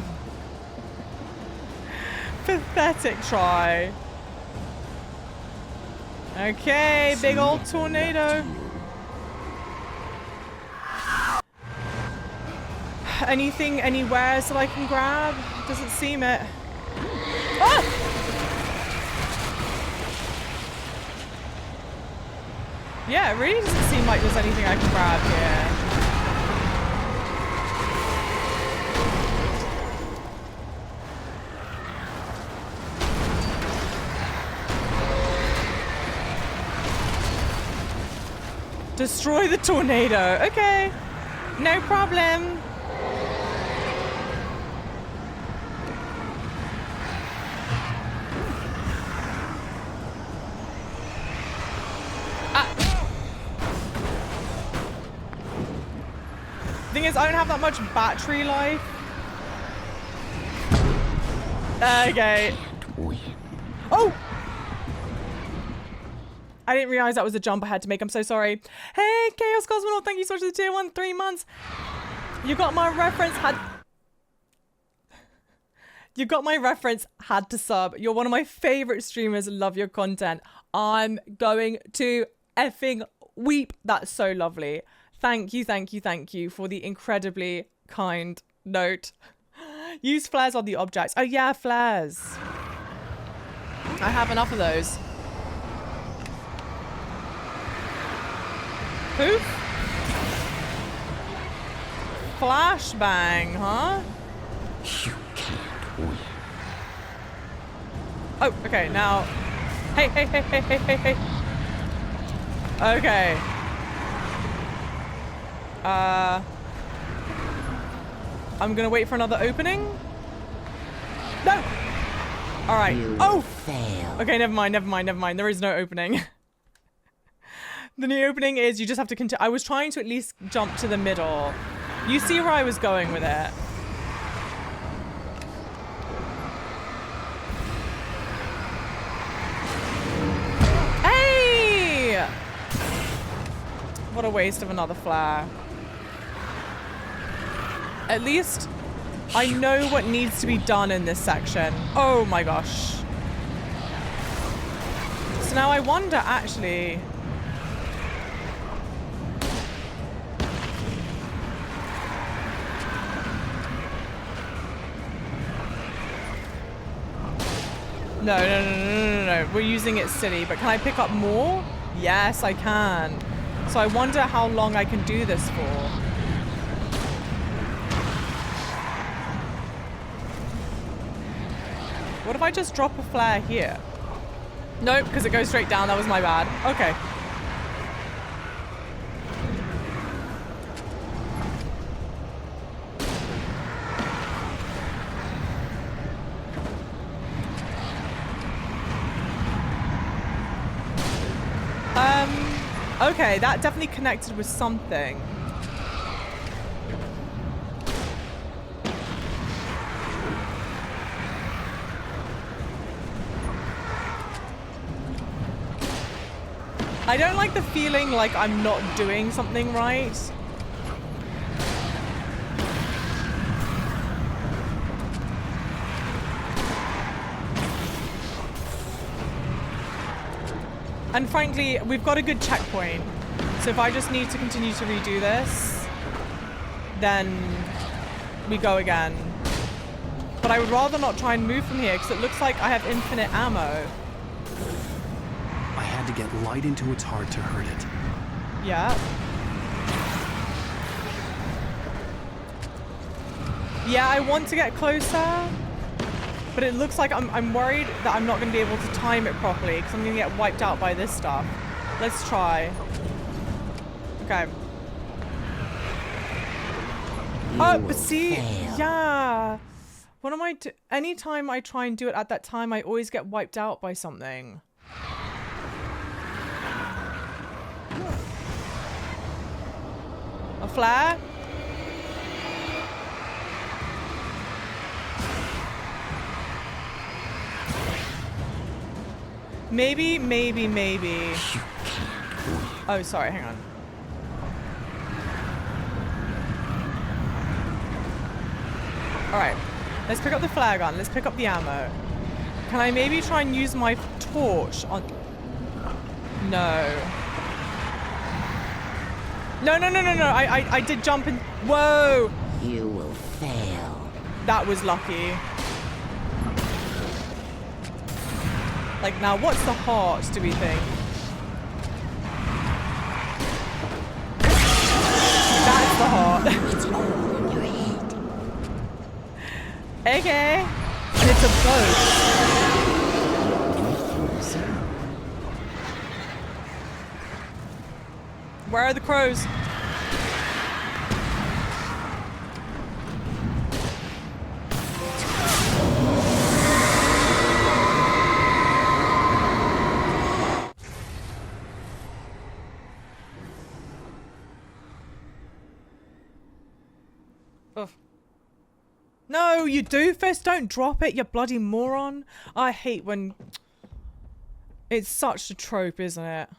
Pathetic try. Okay, big old tornado. Anything anywhere so I can grab? Doesn't seem it. Ah! Yeah, it really doesn't seem like there's anything I can grab here. Destroy the tornado. Okay. No problem. Thing is, I don't have that much battery life. Okay. Oh! I didn't realize that was a jump I had to make. I'm so sorry. Hey, Chaos Cosmonaut, thank you so much for the tier 1, 3 months. You got my reference, You got my reference, had to sub. You're one of my favorite streamers. Love your content. I'm going to effing weep. That's so lovely. Thank you for the incredibly kind note. Use flares on the objects. Oh yeah, flares. I have enough of those. Poof. Flashbang, huh? You can't win. Oh, okay, now. Hey. Okay. I'm gonna wait for another opening. No! Alright. Oh! Fail. Okay, never mind. There is no opening. The new opening is you just have to continue. I was trying to at least jump to the middle. You see where I was going with it. Hey! What a waste of another flare. At least I know what needs to be done in this section. Oh my gosh. So now I wonder actually... No. We're using it silly, but can I pick up more? Yes, I can. So I wonder how long I can do this for. What if I just drop a flare here? Nope, because it goes straight down. That was my bad. Okay. Okay, that definitely connected with something. I don't like the feeling like I'm not doing something right. And frankly, we've got a good checkpoint. So if I just need to continue to redo this, then we go again. But I would rather not try and move from here because it looks like I have infinite ammo. I had to get light into its heart to hurt it. Yeah. Yeah, I want to get closer. But it looks like I'm worried that I'm not going to be able to time it properly because I'm going to get wiped out by this stuff. Let's try. Okay. Oh, but see, yeah. What am I do? Anytime I try and do it at that time, I always get wiped out by something. A flare? Maybe. Oh, sorry, hang on. Alright, let's pick up the flare gun. Let's pick up the ammo. Can I maybe try and use my torch on... No. No. I did jump in... Whoa! You will fail. That was lucky. Like, now what's the heart, do we think? That's the heart. It's all in your head. Okay. And it's a boat. Where are the crows? No, you doofus! Don't drop it, you bloody moron! I hate when... It's such a trope, isn't it?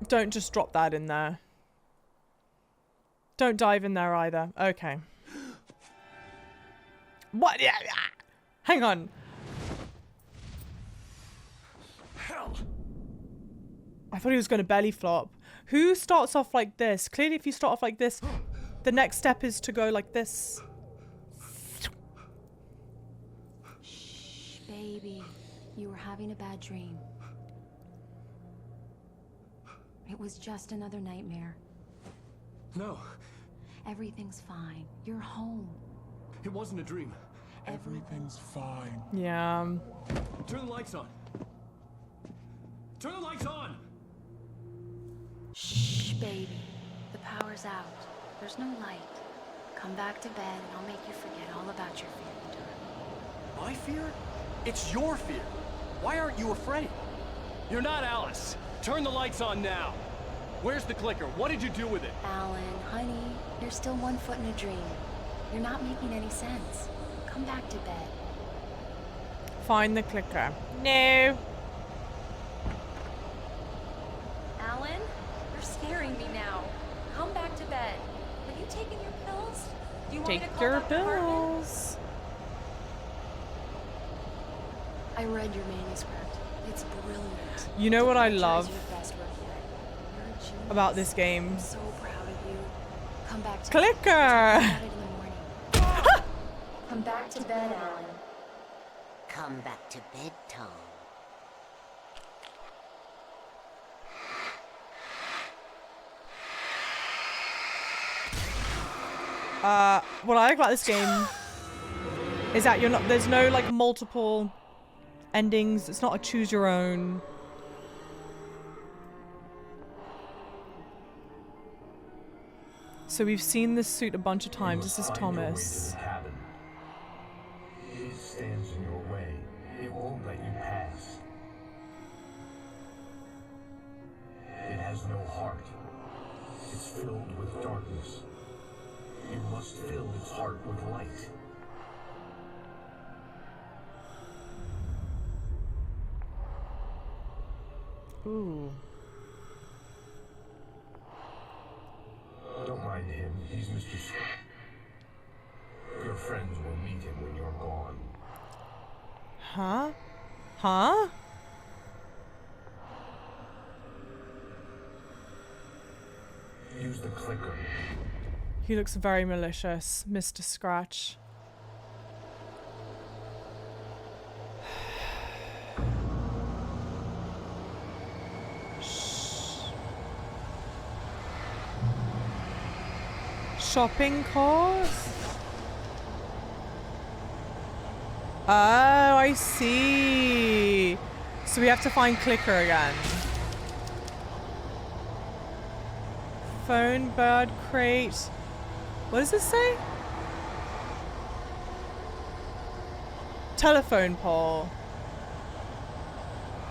Don't just drop that in there. Don't dive in there either. Okay. What? Hang on. Hell. I thought he was going to belly flop. Who starts off like this? Clearly, if you start off like this, the next step is to go like this. Shh, baby. You were having a bad dream. It was just another nightmare. No, Everything's fine. You're home. it wasn't a dream. Everything's fine. Yeah. Turn the lights on. Turn the lights on! Shh, baby. The power's out. There's no light. Come back to bed and I'll make you forget all about your fear in the dark. My fear? It's your fear. Why aren't you afraid? You're not Alice. Turn the lights on now. Where's the clicker? What did you do with it? Alan, honey, you're still 1 foot in a dream. You're not making any sense. Come back to bed. Find the clicker. No. Alan, you're scaring me now. Come back to bed. Have you taken your pills? Do you want me to Take call your Dr. Hartman? pills. I read your manuscript. It's brilliant. You know what I Pictures love your best work yet. You're a genius. about this game? I'm so proud of you. Come back to Clicker! bed. Talk about it in the morning. Come back to bed, Alan. Come back to bed, Tom. What I like about this game is that there's no like multiple endings. It's not a choose your own. So we've seen this suit a bunch of times. This is Thomas. It stands in your way. It won't let you pass. It has no heart. It's filled with darkness. You must fill its heart with light. Ooh. Don't mind him. He's Mr. Your friends will meet him when you're gone. Huh? Huh? Use the clicker. He looks very malicious, Mr. Scratch. Shopping course? Oh, I see. So we have to find Clicker again. Phone, bird, crate. What does this say? Telephone pole.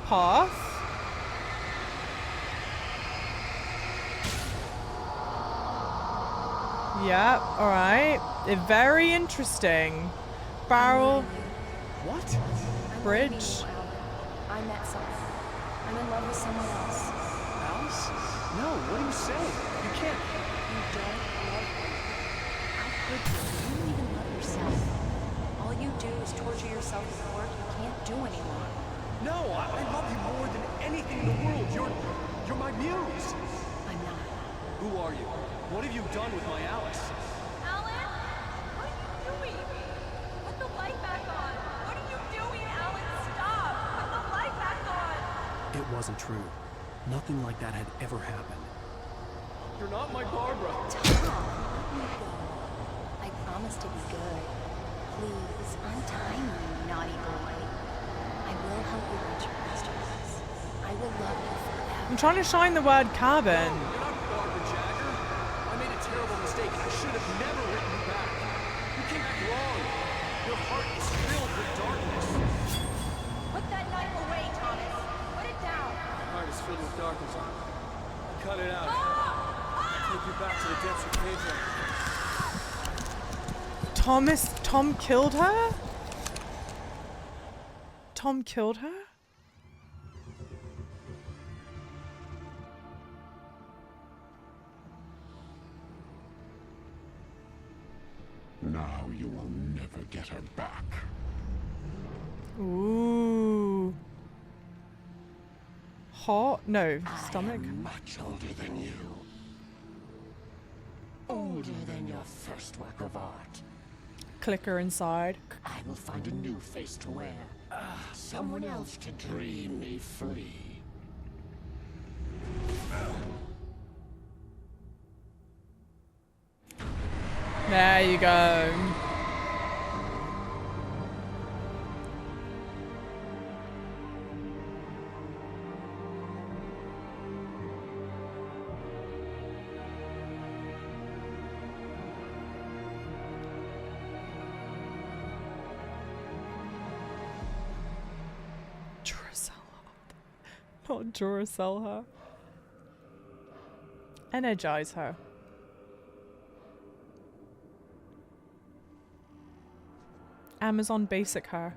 Path. Yep, alright. Very interesting. Barrel. What? Bridge. I met someone. I'm in love with someone else. Alice? No, what are you saying? You can't. You don't love her. How could you? You don't even love yourself. All you do is torture yourself with work you can't do anymore. No, I love you more than anything in the world. You're my muse. I'm not. Who are you? What have you done with my Alice? Alan? What are you doing? Put the light back on. What are you doing, Alan? Stop! Put the light back on! It wasn't true. Nothing like that had ever happened. You're not my Barbara. Tom, let me go. I promise to be good. Please, untie me, you naughty boy. I will help you reach your masterpiece. I will love you forever. I'm trying to shine the word cabin. You're not Barbara Jagger. I made a terrible mistake and I should have never written you back. You came back wrong. Your heart is filled with darkness. Put that knife away, Thomas. Put it down. My heart is filled with darkness. Cut it out. Take you back to the depths of Pedro. Tom killed her? Tom killed her? Now you will never get her back. Ooh. Heart? No. Stomach? I'm much older than you. Older than your first work of art. Clicker inside. I will find a new face to wear. Someone else to dream me free. There you go. Not Duracell her. Energize her. Amazon Basic her.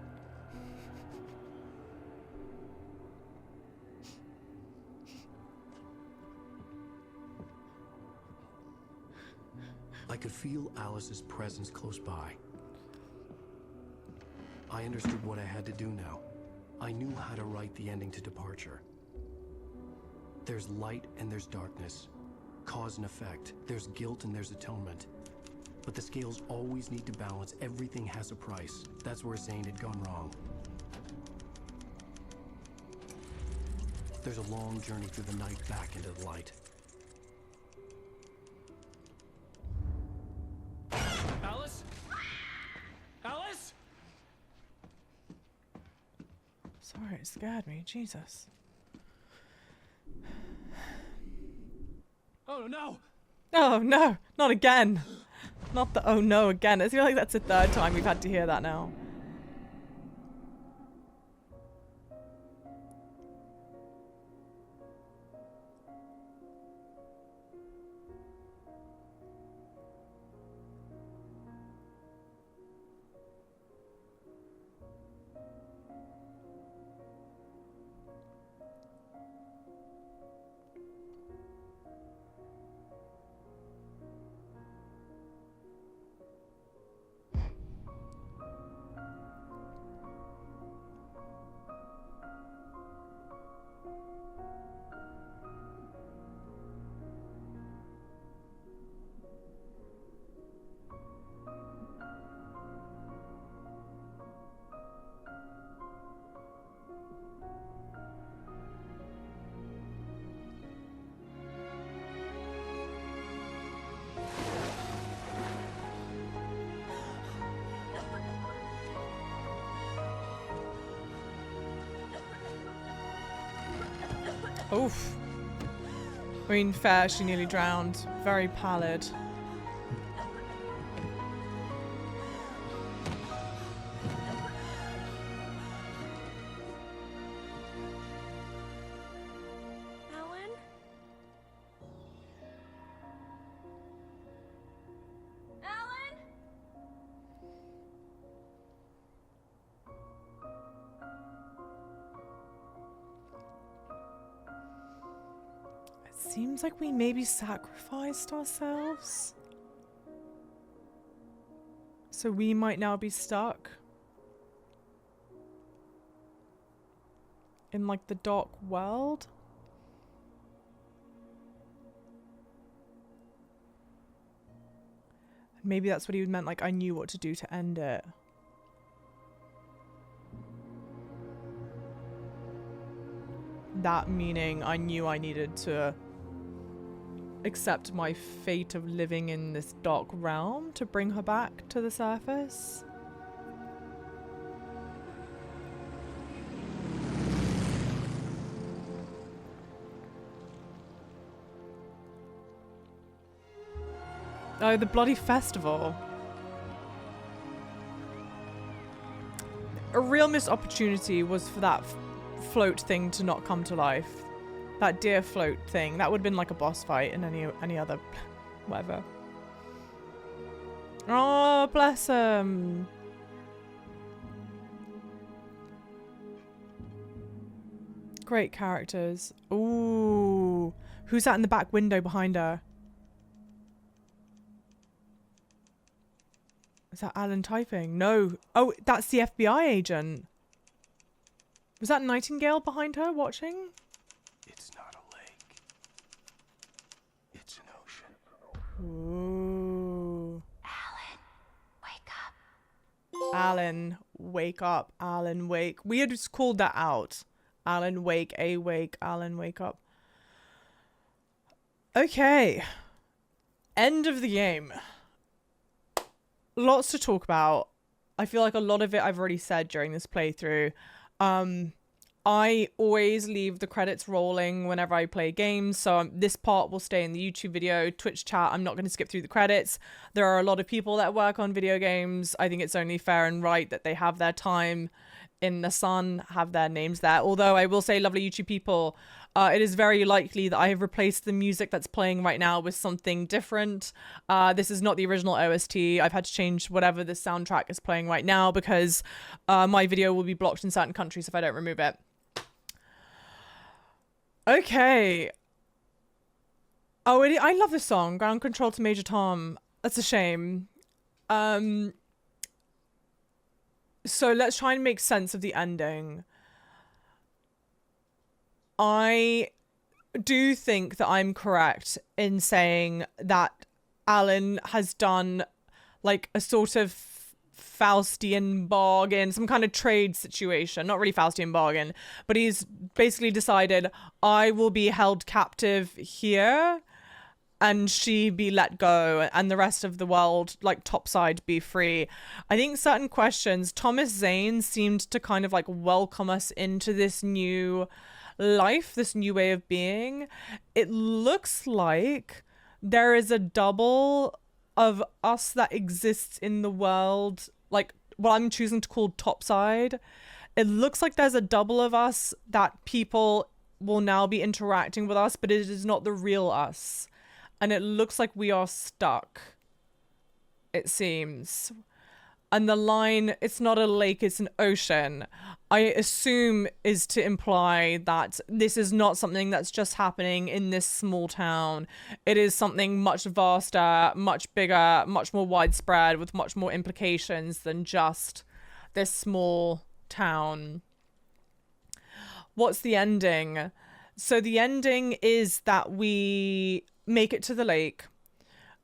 I could feel Alice's presence close by. I understood what I had to do now. I knew how to write the ending to Departure. There's light and there's darkness. Cause and effect. There's guilt and there's atonement. But the scales always need to balance. Everything has a price. That's where Zane had gone wrong. There's a long journey through the night back into the light. Alice? Alice? Sorry, it scared me. Jesus. Oh no! Oh no, not again. Not the oh no again. I feel like that's the third time we've had to hear that now. Oof. I mean, fair, she nearly drowned. Very pallid. Alan? Alan? It seems like we maybe sacrificed ourselves. So we might now be stuck in like the dark world. Maybe that's what he meant, like I knew what to do to end it. That meaning I knew I needed to accept my fate of living in this dark realm to bring her back to the surface. Oh, the bloody festival. A real missed opportunity was for that float thing to not come to life. That deer float thing. That would have been like a boss fight in any other whatever. Oh, bless him. Great characters. Ooh. Who's that in the back window behind her? Is that Alan typing? No. Oh, that's the FBI agent. Was that Nightingale behind her watching? It's not a lake. It's an ocean. Ooh. Alan, wake up. Alan, wake up. Alan, wake. We had just called that out. Alan, wake. Awake. Alan, wake up. Okay. End of the game. Lots to talk about. I feel like a lot of it I've already said during this playthrough. I always leave the credits rolling whenever I play games, so this part will stay in the YouTube video. Twitch chat, I'm not going to skip through the credits. There are a lot of people that work on video games. I think it's only fair and right that they have their time in the sun have their names there. Although I will say, lovely YouTube people, it is very likely that I have replaced the music that's playing right now with something different. This is not the original OST. I've had to change whatever the soundtrack is playing right now because my video will be blocked in certain countries if I don't remove it. Okay. Oh, I love this song, Ground Control to Major Tom. That's a shame. So let's try and make sense of the ending. I do think that I'm correct in saying that Alan has done like a sort of Faustian bargain, some kind of trade situation. Not really Faustian bargain, but he's basically decided, I will be held captive here and she be let go and the rest of the world, like topside, be free. I think certain questions, Thomas Zane seemed to kind of like welcome us into this new life, this new way of being. It looks like there is a double of us that exists in the world, like what I'm choosing to call topside. It looks like there's a double of us that people will now be interacting with us, but it is not the real us. And it looks like we are stuck, it seems. And the line, it's not a lake, it's an ocean, I assume is to imply that this is not something that's just happening in this small town. It is something much vaster, much bigger, much more widespread, with much more implications than just this small town. What's the ending? So the ending is that we make it to the lake.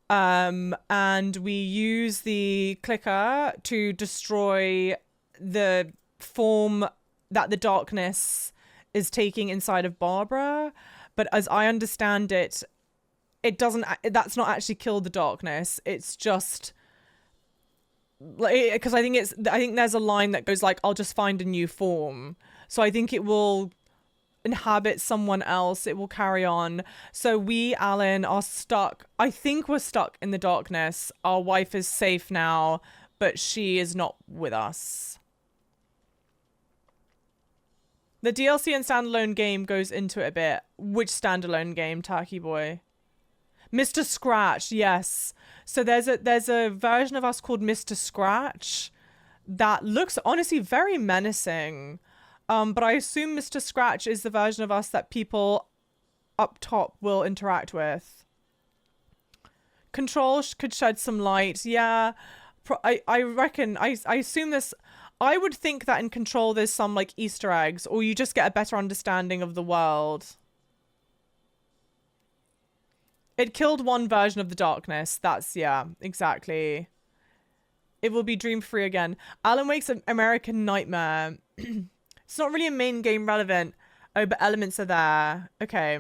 And we use the clicker to destroy the form that the darkness is taking inside of Barbara. But as I understand it, that's not actually killed the darkness. It's just like, because I think there's a line that goes like, I'll just find a new form. So I think it will inhabit someone else, it will carry on. So we, Alan, are stuck. I think we're stuck in the darkness. Our wife is safe now, but she is not with us. The DLC and standalone game goes into it a bit. Which standalone game, Turkey Boy? Mr. Scratch, yes. So there's a version of us called Mr. Scratch that looks honestly very menacing. But I assume Mr. Scratch is the version of us that people up top will interact with. Control could shed some light. Yeah, I reckon, I assume this, I would think that in Control there's some like Easter eggs, or you just get a better understanding of the world. It killed one version of the darkness. That's, yeah, exactly. It will be dream free again. Alan Wake's American Nightmare. It's not really a main game relevant. Oh, but elements are there. Okay.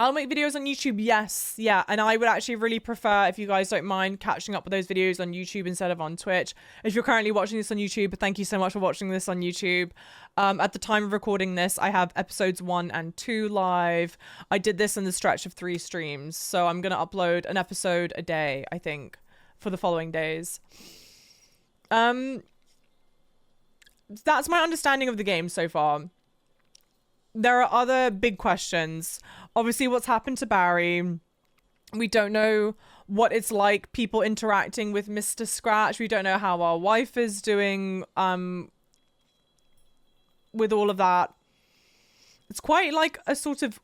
I'll make videos on YouTube. Yes. Yeah. And I would actually really prefer, if you guys don't mind, catching up with those videos on YouTube instead of on Twitch. If you're currently watching this on YouTube, thank you so much for watching this on YouTube. At the time of recording this, I have episodes 1 and 2 live. I did this in the stretch of 3 streams. So I'm going to upload an episode a day, I think, for the following days. That's my understanding of the game so far. There are other big questions. Obviously, what's happened to Barry? We don't know what it's like, people interacting with Mr. Scratch. We don't know how our wife is doing with all of that. It's quite like a sort of...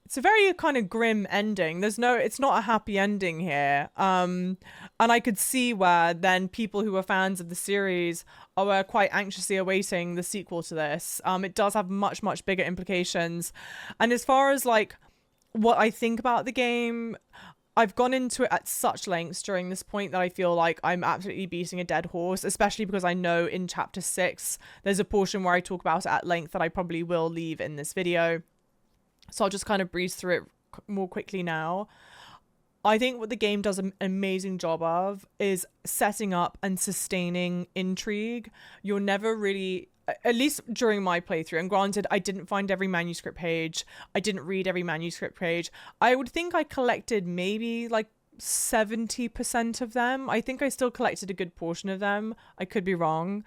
It's a very kind of grim ending. It's not a happy ending here. And I could see where then people who are fans of the series are quite anxiously awaiting the sequel to this. It does have much, much bigger implications. And as far as like what I think about the game, I've gone into it at such lengths during this point that I feel like I'm absolutely beating a dead horse, especially because I know in chapter 6, there's a portion where I talk about it at length that I probably will leave in this video. So I'll just kind of breeze through it more quickly now. I think what the game does an amazing job of is setting up and sustaining intrigue. You're never really, at least during my playthrough, and granted, I didn't find every manuscript page. I didn't read every manuscript page. I would think I collected maybe like 70% of them. I think I still collected a good portion of them. I could be wrong.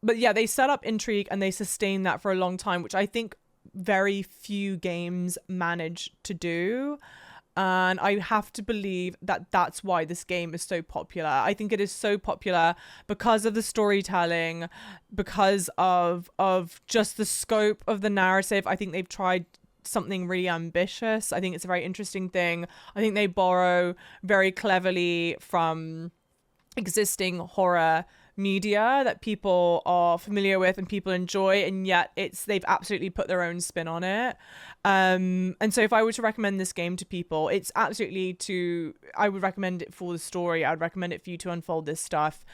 But yeah, they set up intrigue and they sustain that for a long time, which I think very few games manage to do. And I have to believe that that's why this game is so popular. I think it is so popular because of the storytelling, because of just the scope of the narrative. I think they've tried something really ambitious. I think it's a very interesting thing. I think they borrow very cleverly from existing horror media that people are familiar with and people enjoy, and yet they've absolutely put their own spin on it. And so if I were to recommend this game to people, it's absolutely I would recommend it for the story. I would recommend it for you to unfold this stuff.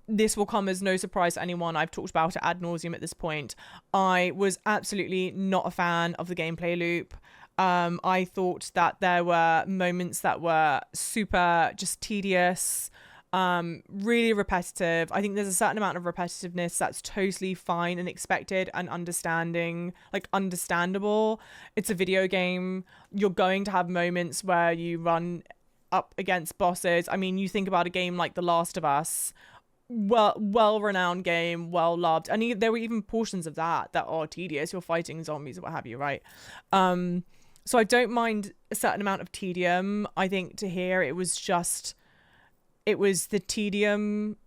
This will come as no surprise to anyone. I've talked about it ad nauseum at this point. I was absolutely not a fan of the gameplay loop. I thought that there were moments that were super just tedious, really repetitive. I think there's a certain amount of repetitiveness that's totally fine and expected and understandable. It's a video game. You're going to have moments where you run up against bosses. I mean, you think about a game like The Last of Us, well-renowned game, well-loved, and there were even portions of that are tedious. You're fighting zombies or what have you, right? So I don't mind a certain amount of tedium. I think to here it was the tedium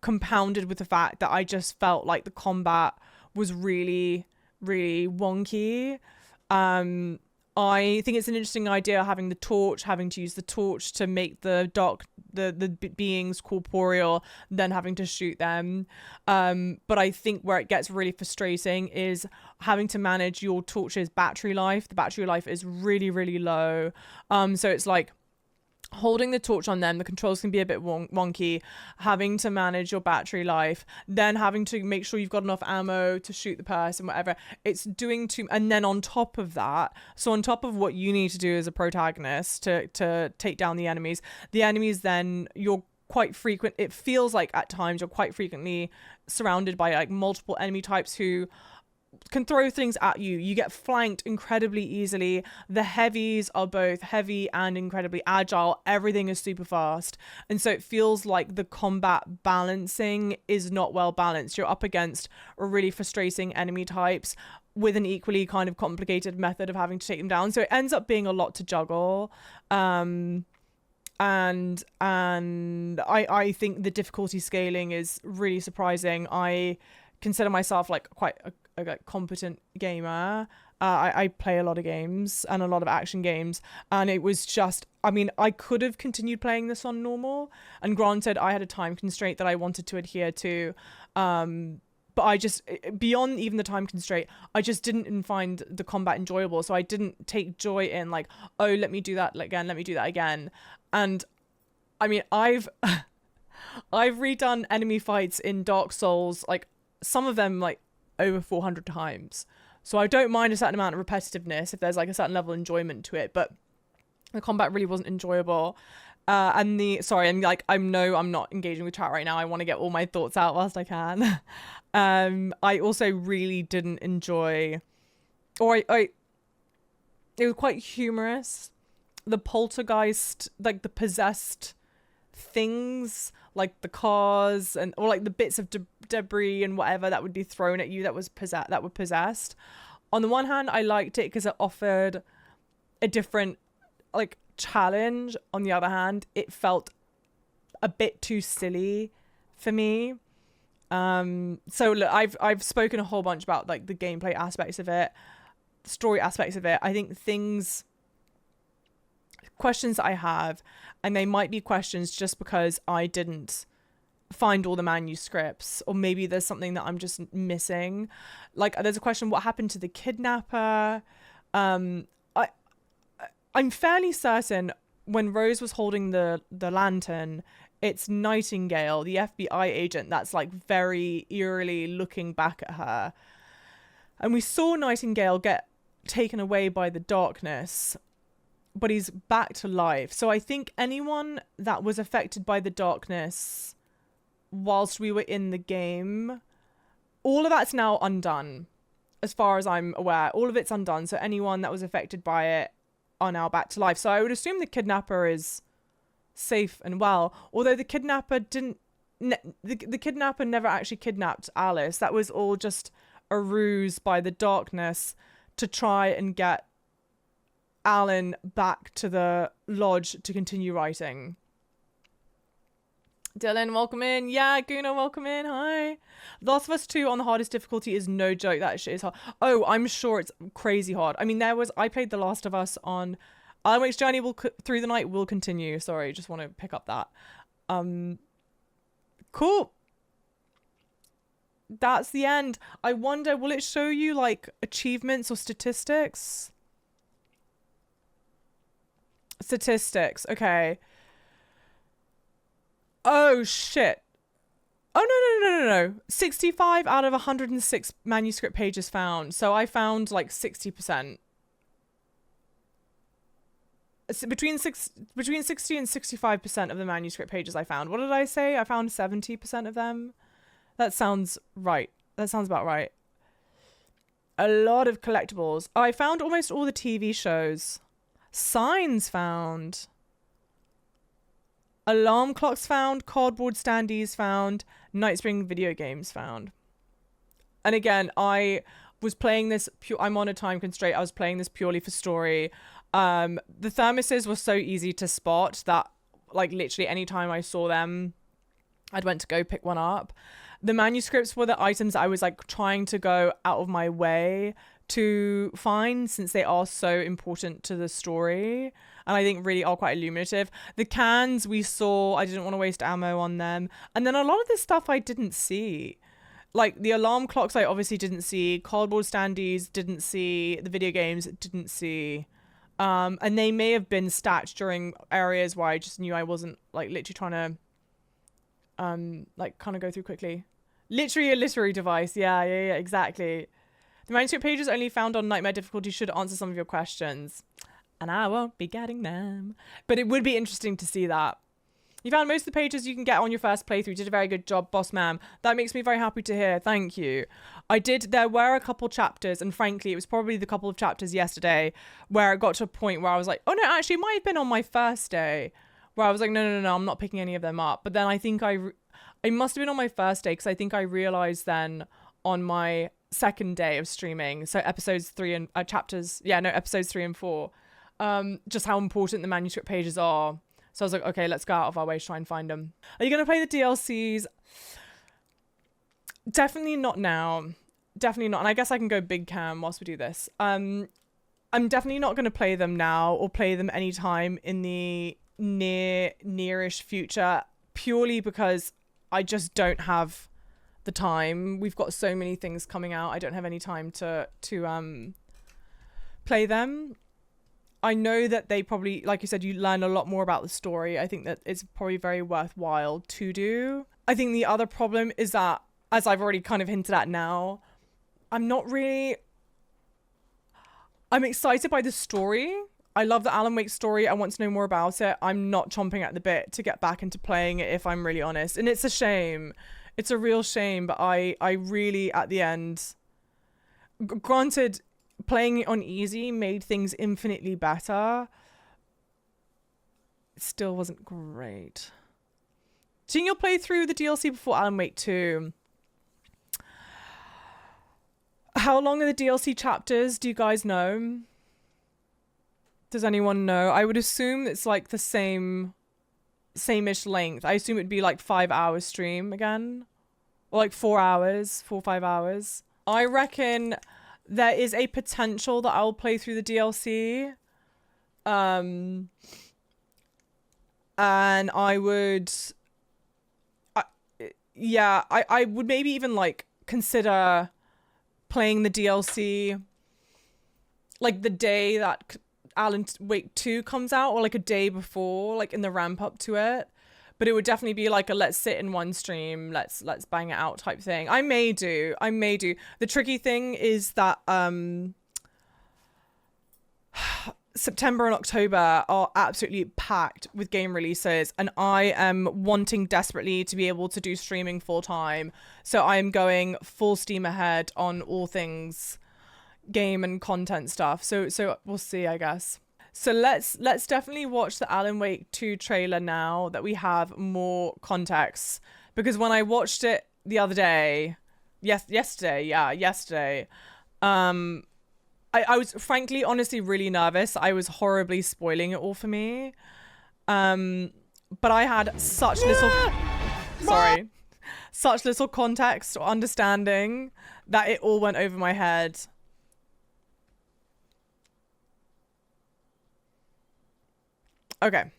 compounded with the fact that I just felt like the combat was really, really wonky. I think it's an interesting idea having to use the torch to make the beings corporeal, then having to shoot them. But I think where it gets really frustrating is having to manage your torch's battery life. The battery life is really, really low. So it's like, holding the torch on them, the controls can be a bit wonky, having to manage your battery life, then having to make sure you've got enough ammo to shoot the person, whatever. It's doing and then on top of that, so on top of what you need to do as a protagonist to take down the enemies then it feels like at times you're quite frequently surrounded by like multiple enemy types who can throw things at you. You get flanked incredibly easily. The heavies are both heavy and incredibly agile. Everything is super fast. And so it feels like the combat balancing is not well balanced. You're up against a really frustrating enemy types with an equally kind of complicated method of having to take them down. So it ends up being a lot to juggle. And I think the difficulty scaling is really surprising. I consider myself like quite a competent gamer. I play a lot of games and a lot of action games, and it was just, I mean, I could have continued playing this on normal, and granted I had a time constraint that I wanted to adhere to, but I just, beyond even the time constraint, I just didn't find the combat enjoyable. So I didn't take joy in like, oh, let me do that again. And I mean, I've redone enemy fights in Dark Souls, like some of them like over 400 times. So I don't mind a certain amount of repetitiveness if there's like a certain level of enjoyment to it, but the combat really wasn't enjoyable. I'm not engaging with chat right now. I want to get all my thoughts out whilst I can. I also really didn't enjoy, it was quite humorous. The poltergeist, like the possessed things, like the cars or like the bits of debris and whatever that would be thrown at you that were possessed. On the one hand, I liked it because it offered a different like challenge. On the other hand, it felt a bit too silly for me. So look, I've spoken a whole bunch about like the gameplay aspects of it, story aspects of it. I think questions that I have, and they might be questions just because I didn't find all the manuscripts, or maybe there's something that I'm just missing. Like there's a question, what happened to the kidnapper? I'm fairly certain when Rose was holding the lantern, it's Nightingale, the FBI agent, that's like very eerily looking back at her. And we saw Nightingale get taken away by the darkness, but he's back to life. So I think anyone that was affected by the darkness whilst we were in the game, all of that's now undone. As far as I'm aware, all of it's undone. So anyone that was affected by it are now back to life. So I would assume the kidnapper is safe and well, although the kidnapper didn't the kidnapper never actually kidnapped Alice. That was all just a ruse by the darkness to try and get Alan back to the lodge to continue writing. Dylan, welcome in. Yeah, Guna, welcome in. Hi. Last of Us 2 on the hardest difficulty is no joke. That shit is hard. Oh, I'm sure it's crazy hard. I mean, I played The Last of Us on Alan Wake's Journey Through the Night will continue. Sorry, just want to pick up that. Cool. That's the end. I wonder, will it show you like achievements or statistics? Statistics. Okay. Oh shit. Oh no. 65 out of 106 manuscript pages found. So I found like 60%. Between 60 and 65% of the manuscript pages I found. What did I say? I found 70% of them. That sounds right. That sounds about right. A lot of collectibles. Oh, I found almost all the TV shows. Signs found. Alarm clocks found. Cardboard standees found. Night Spring video games found. And again, I was playing this. I'm on a time constraint. I was playing this purely for story. The thermoses were so easy to spot that like literally anytime I saw them, I'd went to go pick one up. The manuscripts were the items I was like trying to go out of my way to find, since they are so important to the story and I think really are quite illuminative. The cans we saw, I didn't want to waste ammo on them. And then a lot of this stuff I didn't see. Like the alarm clocks I obviously didn't see, cardboard standees didn't see, the video games didn't see. And they may have been stacked during areas where I just knew I wasn't like literally trying to like kind of go through quickly. Literally a literary device. Yeah, exactly. The manuscript pages only found on Nightmare difficulty should answer some of your questions. And I won't be getting them. But it would be interesting to see that. You found most of the pages you can get on your first playthrough. You did a very good job, boss ma'am. That makes me very happy to hear. Thank you. There were a couple chapters, and frankly, it was probably the couple of chapters yesterday where it got to a point where I was like, oh no, actually it might have been on my first day where I was like, no, I'm not picking any of them up. But then I think it must have been on my first day because I think I realized then on my second day of streaming, so episodes 3 and episodes 3 and 4, just how important the manuscript pages are. So I was like, okay, let's go out of our way to try and find them. Are you going to play the DLCs? Definitely not now. Definitely not. And I guess I can go big cam whilst we do this. I'm definitely not going to play them now or play them anytime in the nearish future, purely because I just don't have the time. We've got so many things coming out. I don't have any time to play them. I know that they probably, like you said, you learn a lot more about the story. I think that it's probably very worthwhile to do. I think the other problem is that, as I've already kind of hinted at now, I'm excited by the story. I love the Alan Wake story. I want to know more about it. I'm not chomping at the bit to get back into playing it, if I'm really honest. And it's a shame. It's a real shame, but I really, at the end, granted, playing it on easy made things infinitely better. It still wasn't great. Do you think you'll play through the DLC before Alan Wake 2? How long are the DLC chapters? Do you guys know? Does anyone know? I would assume it's like the same-ish length. I assume it'd be like 5 hours stream again. Or like 4 hours, 4 or 5 hours. I reckon there is a potential that I'll play through the DLC. And I would... I would maybe even like consider playing the DLC like the day that Alan Wake 2 comes out, or like a day before, like in the ramp up to it. But it would definitely be like a let's sit in one stream, let's bang it out type thing. I may do. The tricky thing is that September and October are absolutely packed with game releases, and I am wanting desperately to be able to do streaming full time. So I am going full steam ahead on all things game and content stuff. So we'll see, I guess. So let's definitely watch the Alan Wake 2 trailer now that we have more context because when I watched it the other day, yesterday, I was frankly, honestly, really nervous. I was horribly spoiling it all for me. But I had such little, such little context or understanding that it all went over my head. Okay.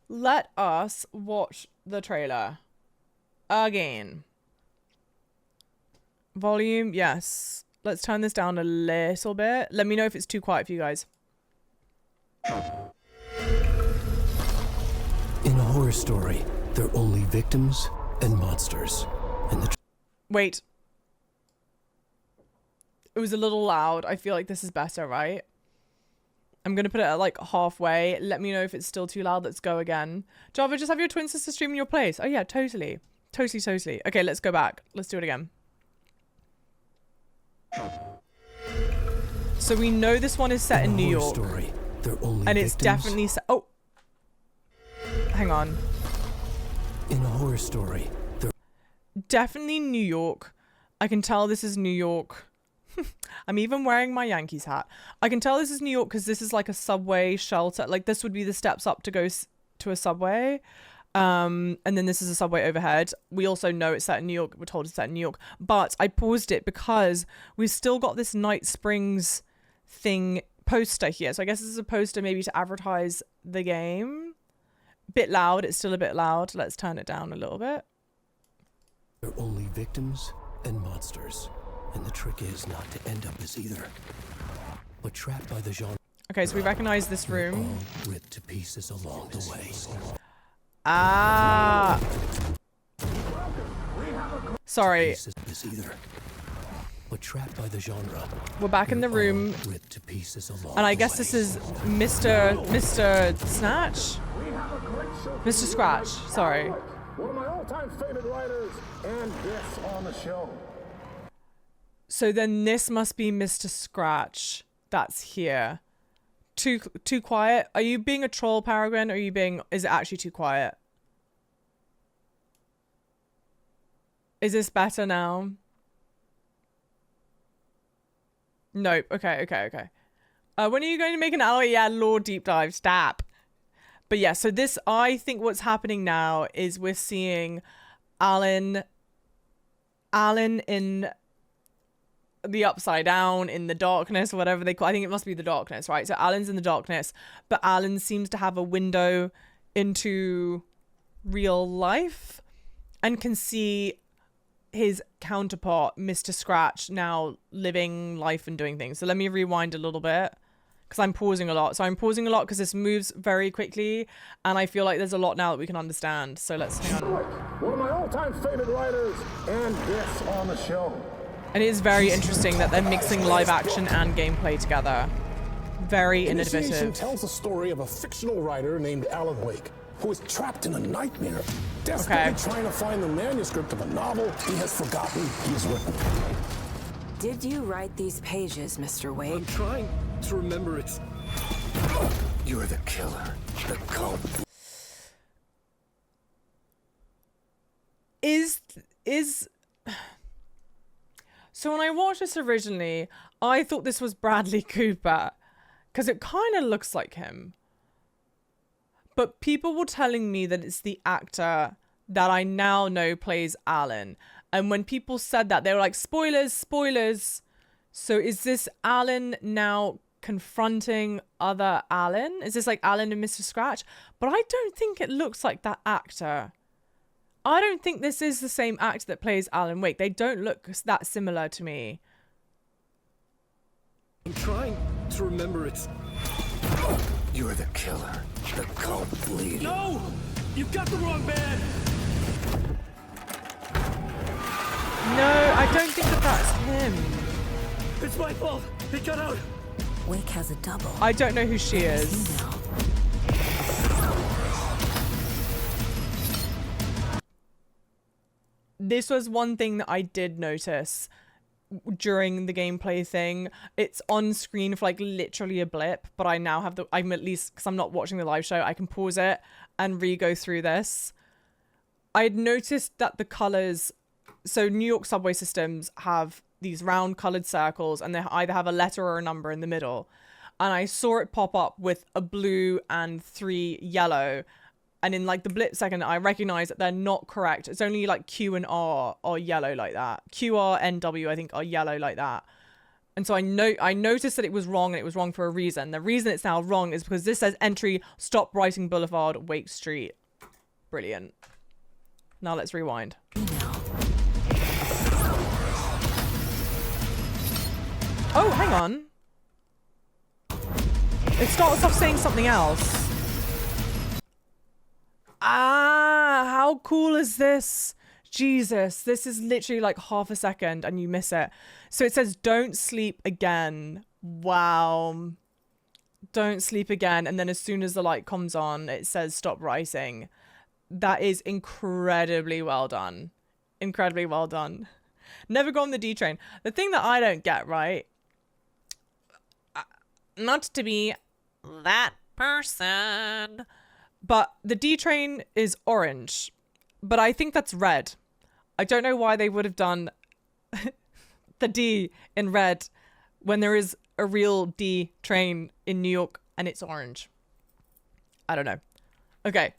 Let us watch the trailer again. Volume, yes. Let's turn this down a little bit. Let me know if it's too quiet for you guys. In a horror story, they're only victims and monsters. And the Wait. It was a little loud. I feel like this is better, right? I'm going to put it at like halfway. Let me know if it's still too loud. Let's go again. Java, just have your twin sister stream in your place. Oh yeah, totally. Totally. Okay, let's go back. Let's do it again. So we know this one is set in New York. Story, they're only and it's definitely set. Oh. Hang on. In a horror story, they're definitely New York. I can tell this is New York. I'm even wearing my Yankees hat. I can tell this is New York because this is like a subway shelter. Like this would be the steps up to go to a subway. And then this is a subway overhead. We also know it's set in New York. We're told it's set in New York. But I paused it because we've still got this Night Springs thing poster here. So I guess this is a poster maybe to advertise the game. Bit loud. It's still a bit loud. Let's turn it down a little bit. They're only victims and monsters. And the trick is not to end up as either. But trapped by the genre. Okay, so we recognize this room. All ripped to pieces along the way. Ah. Sorry. But trapped by the genre. We're back in the room. Ripped to pieces along and I guess this is Mr. Snatch? Mr. Scratch, sorry. One of my all-time favorite writers, and guests on the show. So then this must be Mr. Scratch. That's here. Too quiet? Are you being a troll, Paragon? Or are you being... Is it actually too quiet? Is this better now? Nope. Okay. When are you going to make an alloy? Yeah, lore deep dive. Stop. But yeah, so this... I think what's happening now is we're seeing Alan in... the upside down, in the darkness, whatever they call. I think it must be the darkness, right? So Alan's in the darkness, but Alan seems to have a window into real life and can see his counterpart, Mr. Scratch, now living life and doing things. So let me rewind a little bit because I'm pausing a lot. So I'm pausing a lot because this moves very quickly and I feel like there's a lot now that we can understand. So let's hang on. One of my all-time favorite writers and guests on the show. And it is very interesting that they're mixing live action and gameplay together. Very innovative. Initiation tells the story of a fictional writer named Alan Wake, who is trapped in a nightmare, desperately trying to find the manuscript of a novel he has forgotten he has written. Did you write these pages, Mr. Wake? I'm trying to remember it. You're the killer, the cult. So when I watched this originally, I thought this was Bradley Cooper because it kind of looks like him. But people were telling me that it's the actor that I now know plays Alan. And when people said that, they were like, spoilers. So is this Alan now confronting other Alan? Is this like Alan and Mr. Scratch? But I don't think it looks like that actor. I don't think this is the same actor that plays Alan Wake. They don't look that similar to me. I'm trying to remember it. You're the killer, the cult leader. No! You've got the wrong band! No, I don't think that's him. It's my fault. It got out. Wake has a double. I don't know who she is. This was one thing that I did notice during the gameplay thing. It's on screen for like literally a blip, but I now have I'm at least, because I'm not watching the live show, I can pause it and re-go through this. I'd noticed that the colors, so New York subway systems have these round colored circles and they either have a letter or a number in the middle. And I saw it pop up with a blue and 3 yellow. And in like the blip second, I recognize that they're not correct. It's only like Q and R are yellow like that. Q, R, N, W, I think are yellow like that. And so I noticed that it was wrong, and it was wrong for a reason. The reason it's now wrong is because this says entry, stop Writing Boulevard, Wake Street. Brilliant. Now let's rewind. Oh, hang on. It starts off saying something else. Ah, how cool is this? Jesus, this is literally like half a second and you miss it. So it says, don't sleep again. Wow. Don't sleep again. And then as soon as the light comes on, it says, stop writing. That is incredibly well done. Incredibly well done. Never go on the D train. The thing that I don't get, right? Not to be that person, but the D train is orange, but I think that's red. I don't know why they would have done the D in red when there is a real D train in New York and it's orange. I don't know. Okay,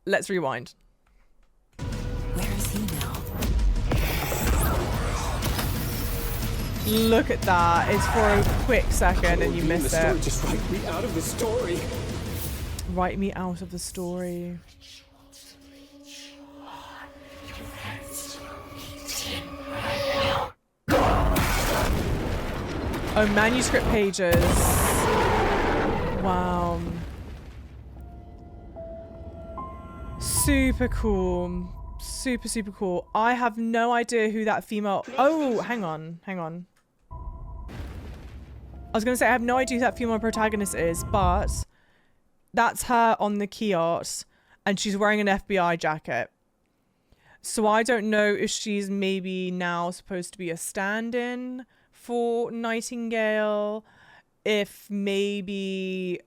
let's rewind. Where is he now? Look at that. It's for a quick second and you miss it. Just write me out of the story. Write me out of the story. Oh, manuscript pages. Wow. Super cool. Super, super cool. I have no idea who that female... Oh, hang on. Hang on. I was going to say, I have no idea who that female protagonist is, but that's her on the key art, and she's wearing an FBI jacket. So I don't know if she's maybe now supposed to be a stand-in for Nightingale, if maybe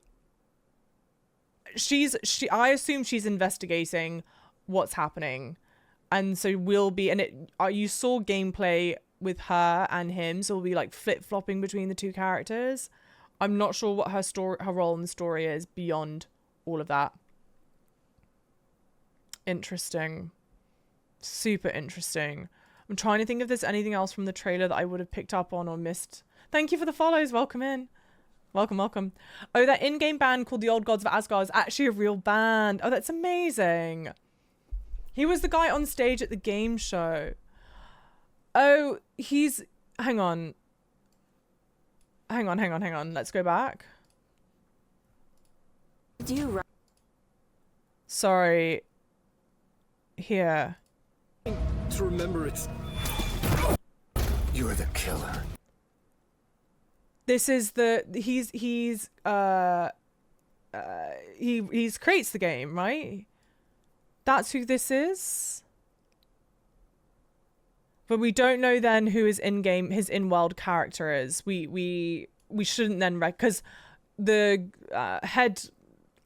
I assume she's investigating what's happening, and so we'll be, and you saw gameplay with her and him, so we'll be like flip-flopping between the two characters. I'm not sure what her role in the story is beyond all of that. Interesting. Super interesting. I'm trying to think if there's anything else from the trailer that I would have picked up on or missed. Thank you for the follows. Welcome in. Welcome, welcome. Oh, that in-game band called the Old Gods of Asgard is actually a real band. Oh, that's amazing. He was the guy on stage at the game show. Oh, he's... Hang on. Hang on. Let's go back. Do you... Sorry. Here. To remember it. You're the killer. This is the... He creates the game, right? That's who this is? But we don't know then who his in-game, his in-world character is. We shouldn't then because the head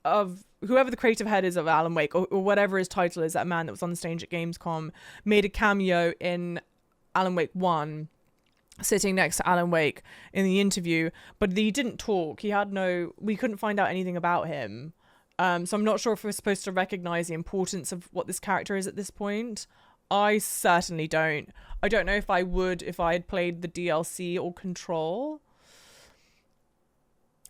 of whoever the creative head is of Alan Wake or whatever his title is, that man that was on the stage at Gamescom, made a cameo in Alan Wake 1, sitting next to Alan Wake in the interview, but he didn't talk. We couldn't find out anything about him. So I'm not sure if we're supposed to recognize the importance of what this character is at this point. I certainly don't. I don't know if I would if I had played the DLC or Control.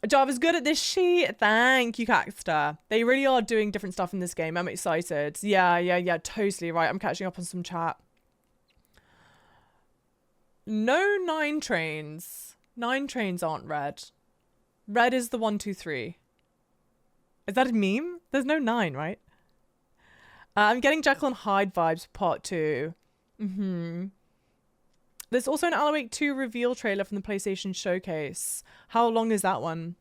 Java's good at this sheet. Thank you, Caxter. They really are doing different stuff in this game. I'm excited. Yeah. Totally right. I'm catching up on some chat. No 9 trains. 9 trains aren't red. Red is the 1, 2, 3. Is that a meme? There's no 9, right? I'm getting Jekyll and Hyde vibes for part 2. There's also an Alan Wake 2 reveal trailer from the PlayStation Showcase. How long is that one?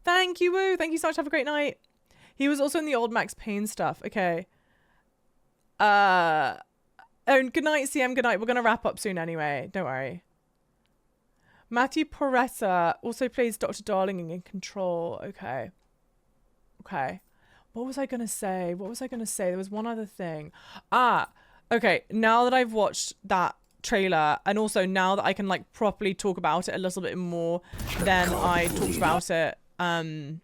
Thank you, Woo. Thank you so much. Have a great night. He was also in the old Max Payne stuff. Okay. And good night, CM. Good night. We're going to wrap up soon anyway. Don't worry. Matthew Porretta also plays Dr. Darling in Control. Okay. Okay. What was I going to say? There was one other thing. Okay. Now that I've watched that trailer, and also now that I can like properly talk about it a little bit more than I talked about it when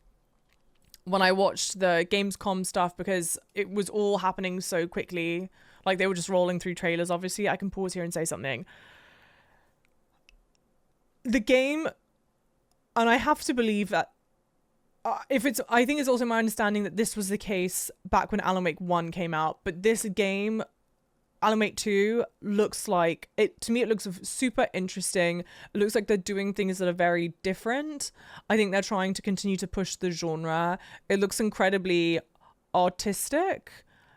I watched the Gamescom stuff, because it was all happening so quickly. Like, they were just rolling through trailers, obviously. I can pause here and say something. The game, and I have to believe that I think it's also my understanding that this was the case back when Alan Wake 1 came out, but this game, Alan Wake 2, looks like it, to me, it looks super interesting. It looks like they're doing things that are very different. I think they're trying to continue to push the genre. It looks incredibly artistic,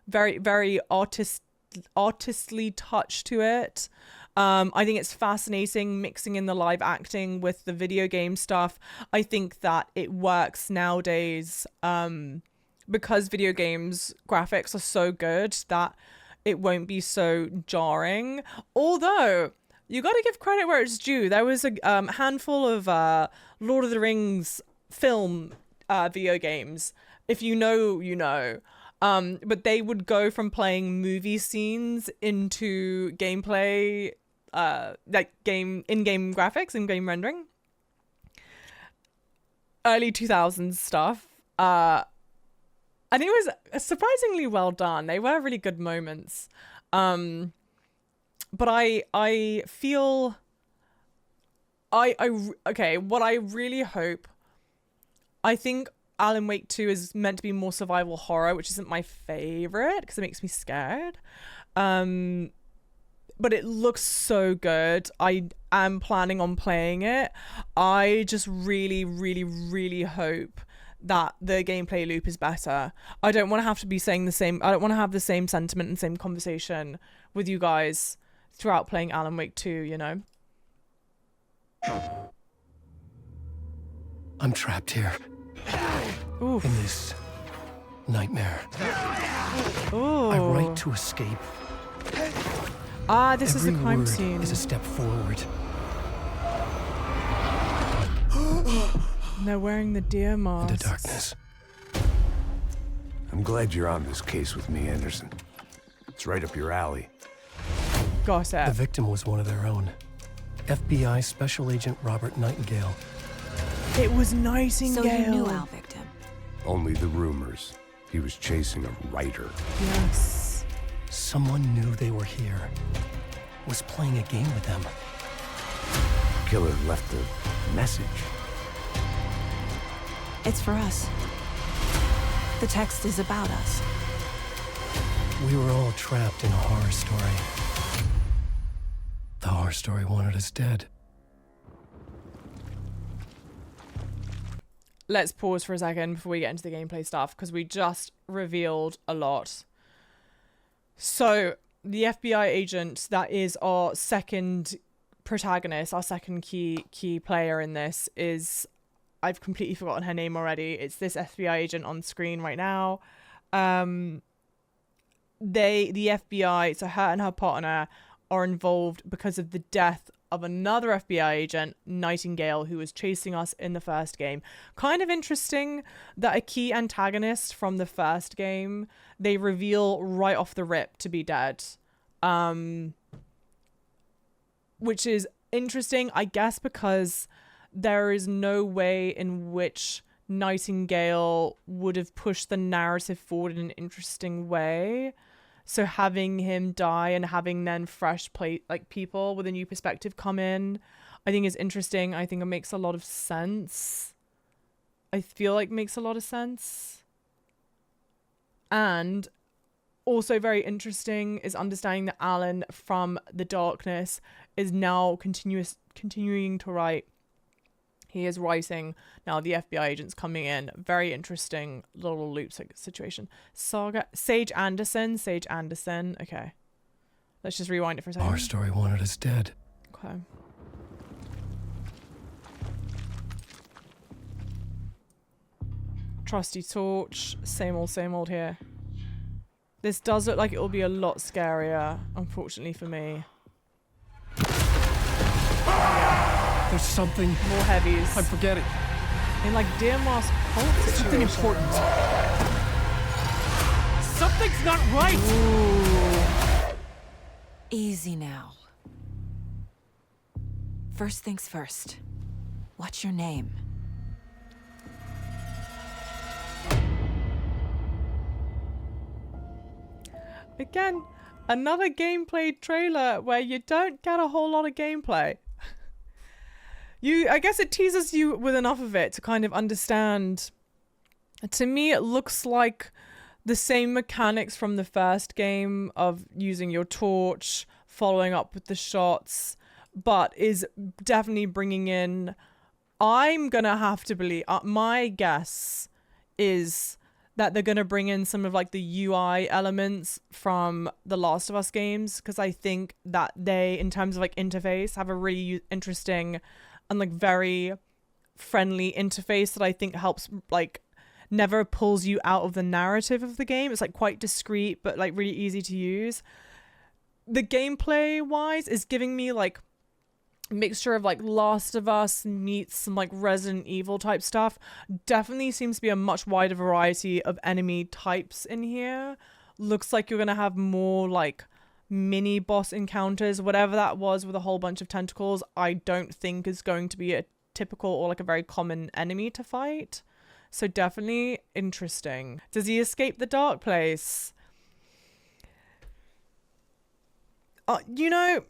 very, very artistly touch to it. I think it's fascinating mixing in the live acting with the video game stuff. I think that it works nowadays because video games graphics are so good that it won't be so jarring. Although, you got to give credit where it's due. There was a handful of Lord of the Rings film video games. If you know, you know. But they would go from playing movie scenes into gameplay, like in-game graphics, in-game rendering. Early 2000s stuff. And it was surprisingly well done. They were really good moments. But I feel... okay, what I really hope... I think Alan Wake 2 is meant to be more survival horror, which isn't my favorite because it makes me scared. But it looks so good. I am planning on playing it. I just really, really, really hope that the gameplay loop is better. I don't want to have to be saying the same. I don't want to have the same sentiment and same conversation with you guys throughout playing Alan Wake 2, you know? I'm trapped here. Oof. In this nightmare. Ooh. I write to escape. This is a crime word scene. Is a step forward. And they're wearing the deer masks. Into darkness. I'm glad you're on this case with me, Anderson. It's right up your alley. Gossip. The victim was one of their own. FBI Special Agent Robert Nightingale. It was Nightingale. So you knew our victim? Only the rumors. He was chasing a writer. Yes. Someone knew they were here. Was playing a game with them. Killer left a message. It's for us. The text is about us. We were all trapped in a horror story. The horror story wanted us dead. Let's pause for a second before we get into the gameplay stuff, because we just revealed a lot. So, the FBI agent that is our second protagonist, our second key player in this is... I've completely forgotten her name already. It's this FBI agent on screen right now. The FBI, so her and her partner, are involved because of the death of another FBI agent, Nightingale, who was chasing us in the first game. Kind of interesting that a key antagonist from the first game, they reveal right off the rip to be dead. Which is interesting, I guess, because there is no way in which Nightingale would have pushed the narrative forward in an interesting way. So having him die and having then fresh people with a new perspective come in, I think is interesting. I think it makes a lot of sense. I feel like makes a lot of sense. And also very interesting is understanding that Alan from the darkness is now continuing to write. He is writing. Now the FBI agent's coming in. Very interesting little loop situation. Sage Anderson. Okay. Let's just rewind it for a second. Our story wanted us dead. Okay. Trusty torch. Same old here. This does look like it will be a lot scarier, unfortunately for me. There's something. More heavies. I'm forgetting. In like Deer Mask Cult Something important. Something's not right! Ooh. Easy now. First things first. What's your name? Again, another gameplay trailer where you don't get a whole lot of gameplay. I guess it teases you with enough of it to kind of understand. To me, it looks like the same mechanics from the first game of using your torch, following up with the shots, but is definitely bringing in... I'm gonna have to believe... my guess is that they're gonna bring in some of like the UI elements from the Last of Us games, because I think that they, in terms of like interface, have a really interesting and like very friendly interface that I think helps like never pulls you out of the narrative of the game. It's like quite discreet but like really easy to use. The gameplay wise is giving me like mixture of like Last of Us meets some like Resident Evil type stuff. Definitely seems to be a much wider variety of enemy types in here. Looks like you're gonna have more like mini boss encounters. Whatever that was with a whole bunch of tentacles, I don't think is going to be a typical or like a very common enemy to fight. So definitely interesting. Does he escape the dark place? You know,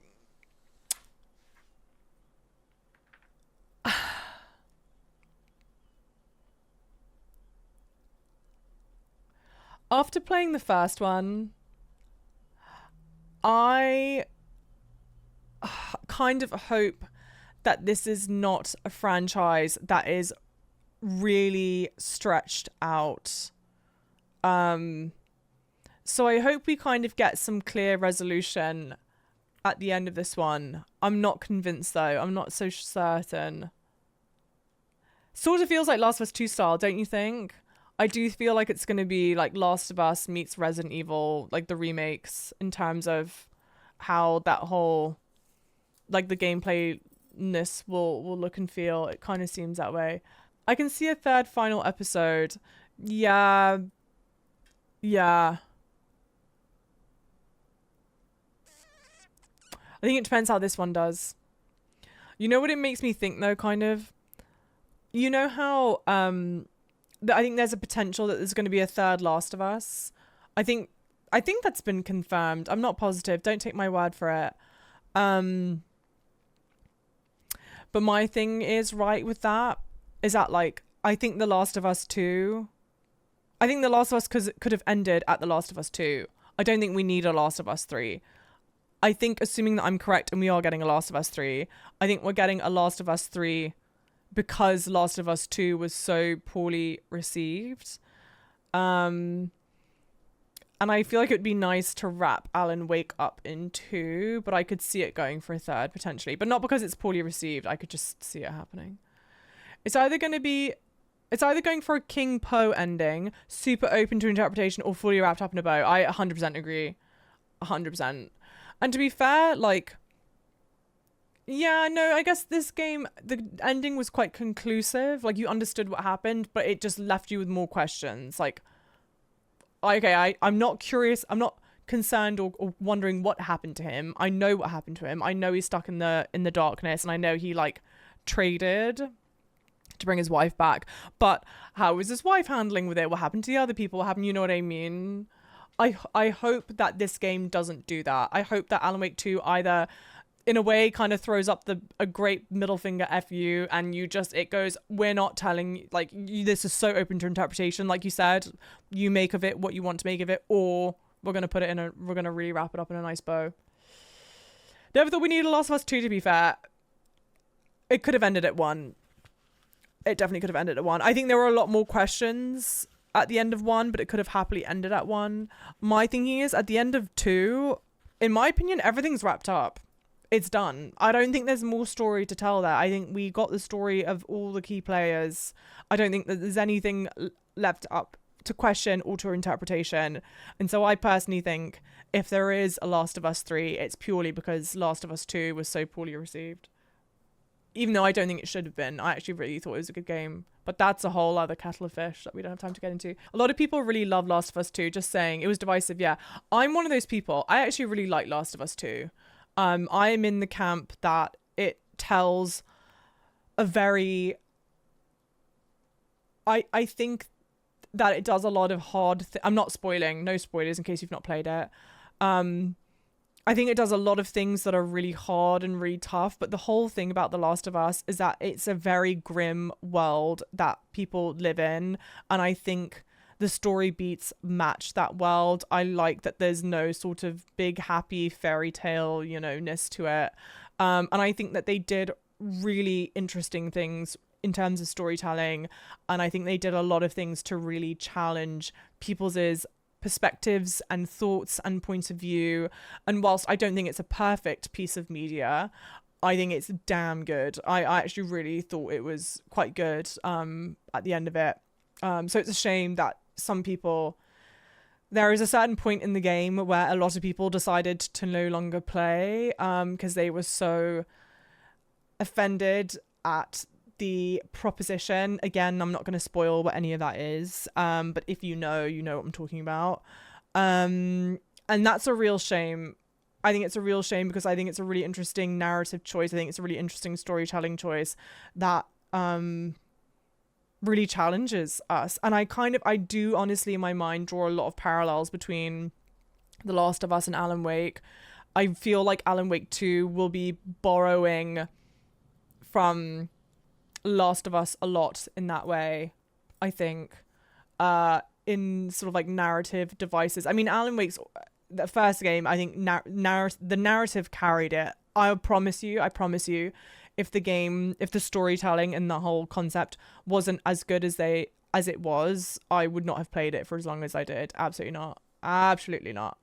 after playing the first one, I kind of hope that this is not a franchise that is really stretched out. So I hope we kind of get some clear resolution at the end of this one. I'm not convinced though. I'm not so certain. Sort of feels like Last of Us 2 style, don't you think? I do feel like it's going to be like Last of Us meets Resident Evil, like the remakes, in terms of how that whole, like the gameplay-ness will look and feel. It kind of seems that way. I can see a third final episode. Yeah. I think it depends how this one does. You know what it makes me think though, kind of? You know how I think there's a potential that there's going to be a third Last of Us. I think that's been confirmed. I'm not positive. Don't take my word for it. But my thing is right with that is that like I think The Last of Us 2. I think The Last of Us could have ended at The Last of Us 2. I don't think we need a Last of Us 3. I think, assuming that I'm correct and we are getting a Last of Us 3, I think we're getting a Last of Us 3 because Last of Us 2 was so poorly received. And I feel like it would be nice to wrap Alan Wake up in 2, but I could see it going for a third potentially. But not because it's poorly received. I could just see it happening. It's either going for a King Poe ending, super open to interpretation, or fully wrapped up in a bow. I 100% agree. 100%. And to be fair, like, yeah, no, I guess this game, the ending was quite conclusive. Like, you understood what happened, but it just left you with more questions. Like, okay, I'm not curious. I'm not concerned or wondering what happened to him. I know what happened to him. I know he's stuck in the darkness, and I know he, like, traded to bring his wife back. But how is his wife handling with it? What happened to the other people? What happened? You know what I mean? I hope that this game doesn't do that. I hope that Alan Wake 2 either, in a way, kind of throws up a great middle finger F you, and it goes, we're not telling, like, this is so open to interpretation. Like you said, you make of it what you want to make of it, or we're going to we're going to really wrap it up in a nice bow. Never thought we needed a Last of Us 2, to be fair. It could have ended at 1. It definitely could have ended at 1. I think there were a lot more questions at the end of 1, but it could have happily ended at 1. My thinking is, at the end of 2, in my opinion, everything's wrapped up. It's done. I don't think there's more story to tell there. I think we got the story of all the key players. I don't think that there's anything left up to question auto interpretation. And so I personally think if there is a Last of Us 3, it's purely because Last of Us 2 was so poorly received. Even though I don't think it should have been. I actually really thought it was a good game. But that's a whole other kettle of fish that we don't have time to get into. A lot of people really love Last of Us 2, just saying it was divisive. Yeah, I'm one of those people. I actually really like Last of Us 2. I'm in the camp that it tells a very... I think that it does a lot of hard... I'm not spoiling. No spoilers in case you've not played it. I think it does a lot of things that are really hard and really tough, but the whole thing about The Last of Us is that it's a very grim world that people live in, and I think the story beats match that world. I like that there's no sort of big happy fairy tale, you know, ness to it. And I think that they did really interesting things in terms of storytelling, and I think they did a lot of things to really challenge people's perspectives and thoughts and points of view. And whilst I don't think it's a perfect piece of media, I think it's damn good. I actually really thought it was quite good at the end of it. So it's a shame that some people... There is a certain point in the game where a lot of people decided to no longer play because they were so offended at the proposition. Again, I'm not going to spoil what any of that is, but if you know what I'm talking about. And that's a real shame. I think it's a real shame because I think it's a really interesting narrative choice. I think it's a really interesting storytelling choice that really challenges us. And I do honestly in my mind draw a lot of parallels between The Last of Us and Alan Wake. I feel like Alan Wake 2 will be borrowing from Last of Us a lot in that way, I think, in sort of like narrative devices. I mean, Alan Wake's the first game, I think the narrative carried it. I promise you, if the storytelling and the whole concept wasn't as good as it was, I would not have played it for as long as I did. Absolutely not.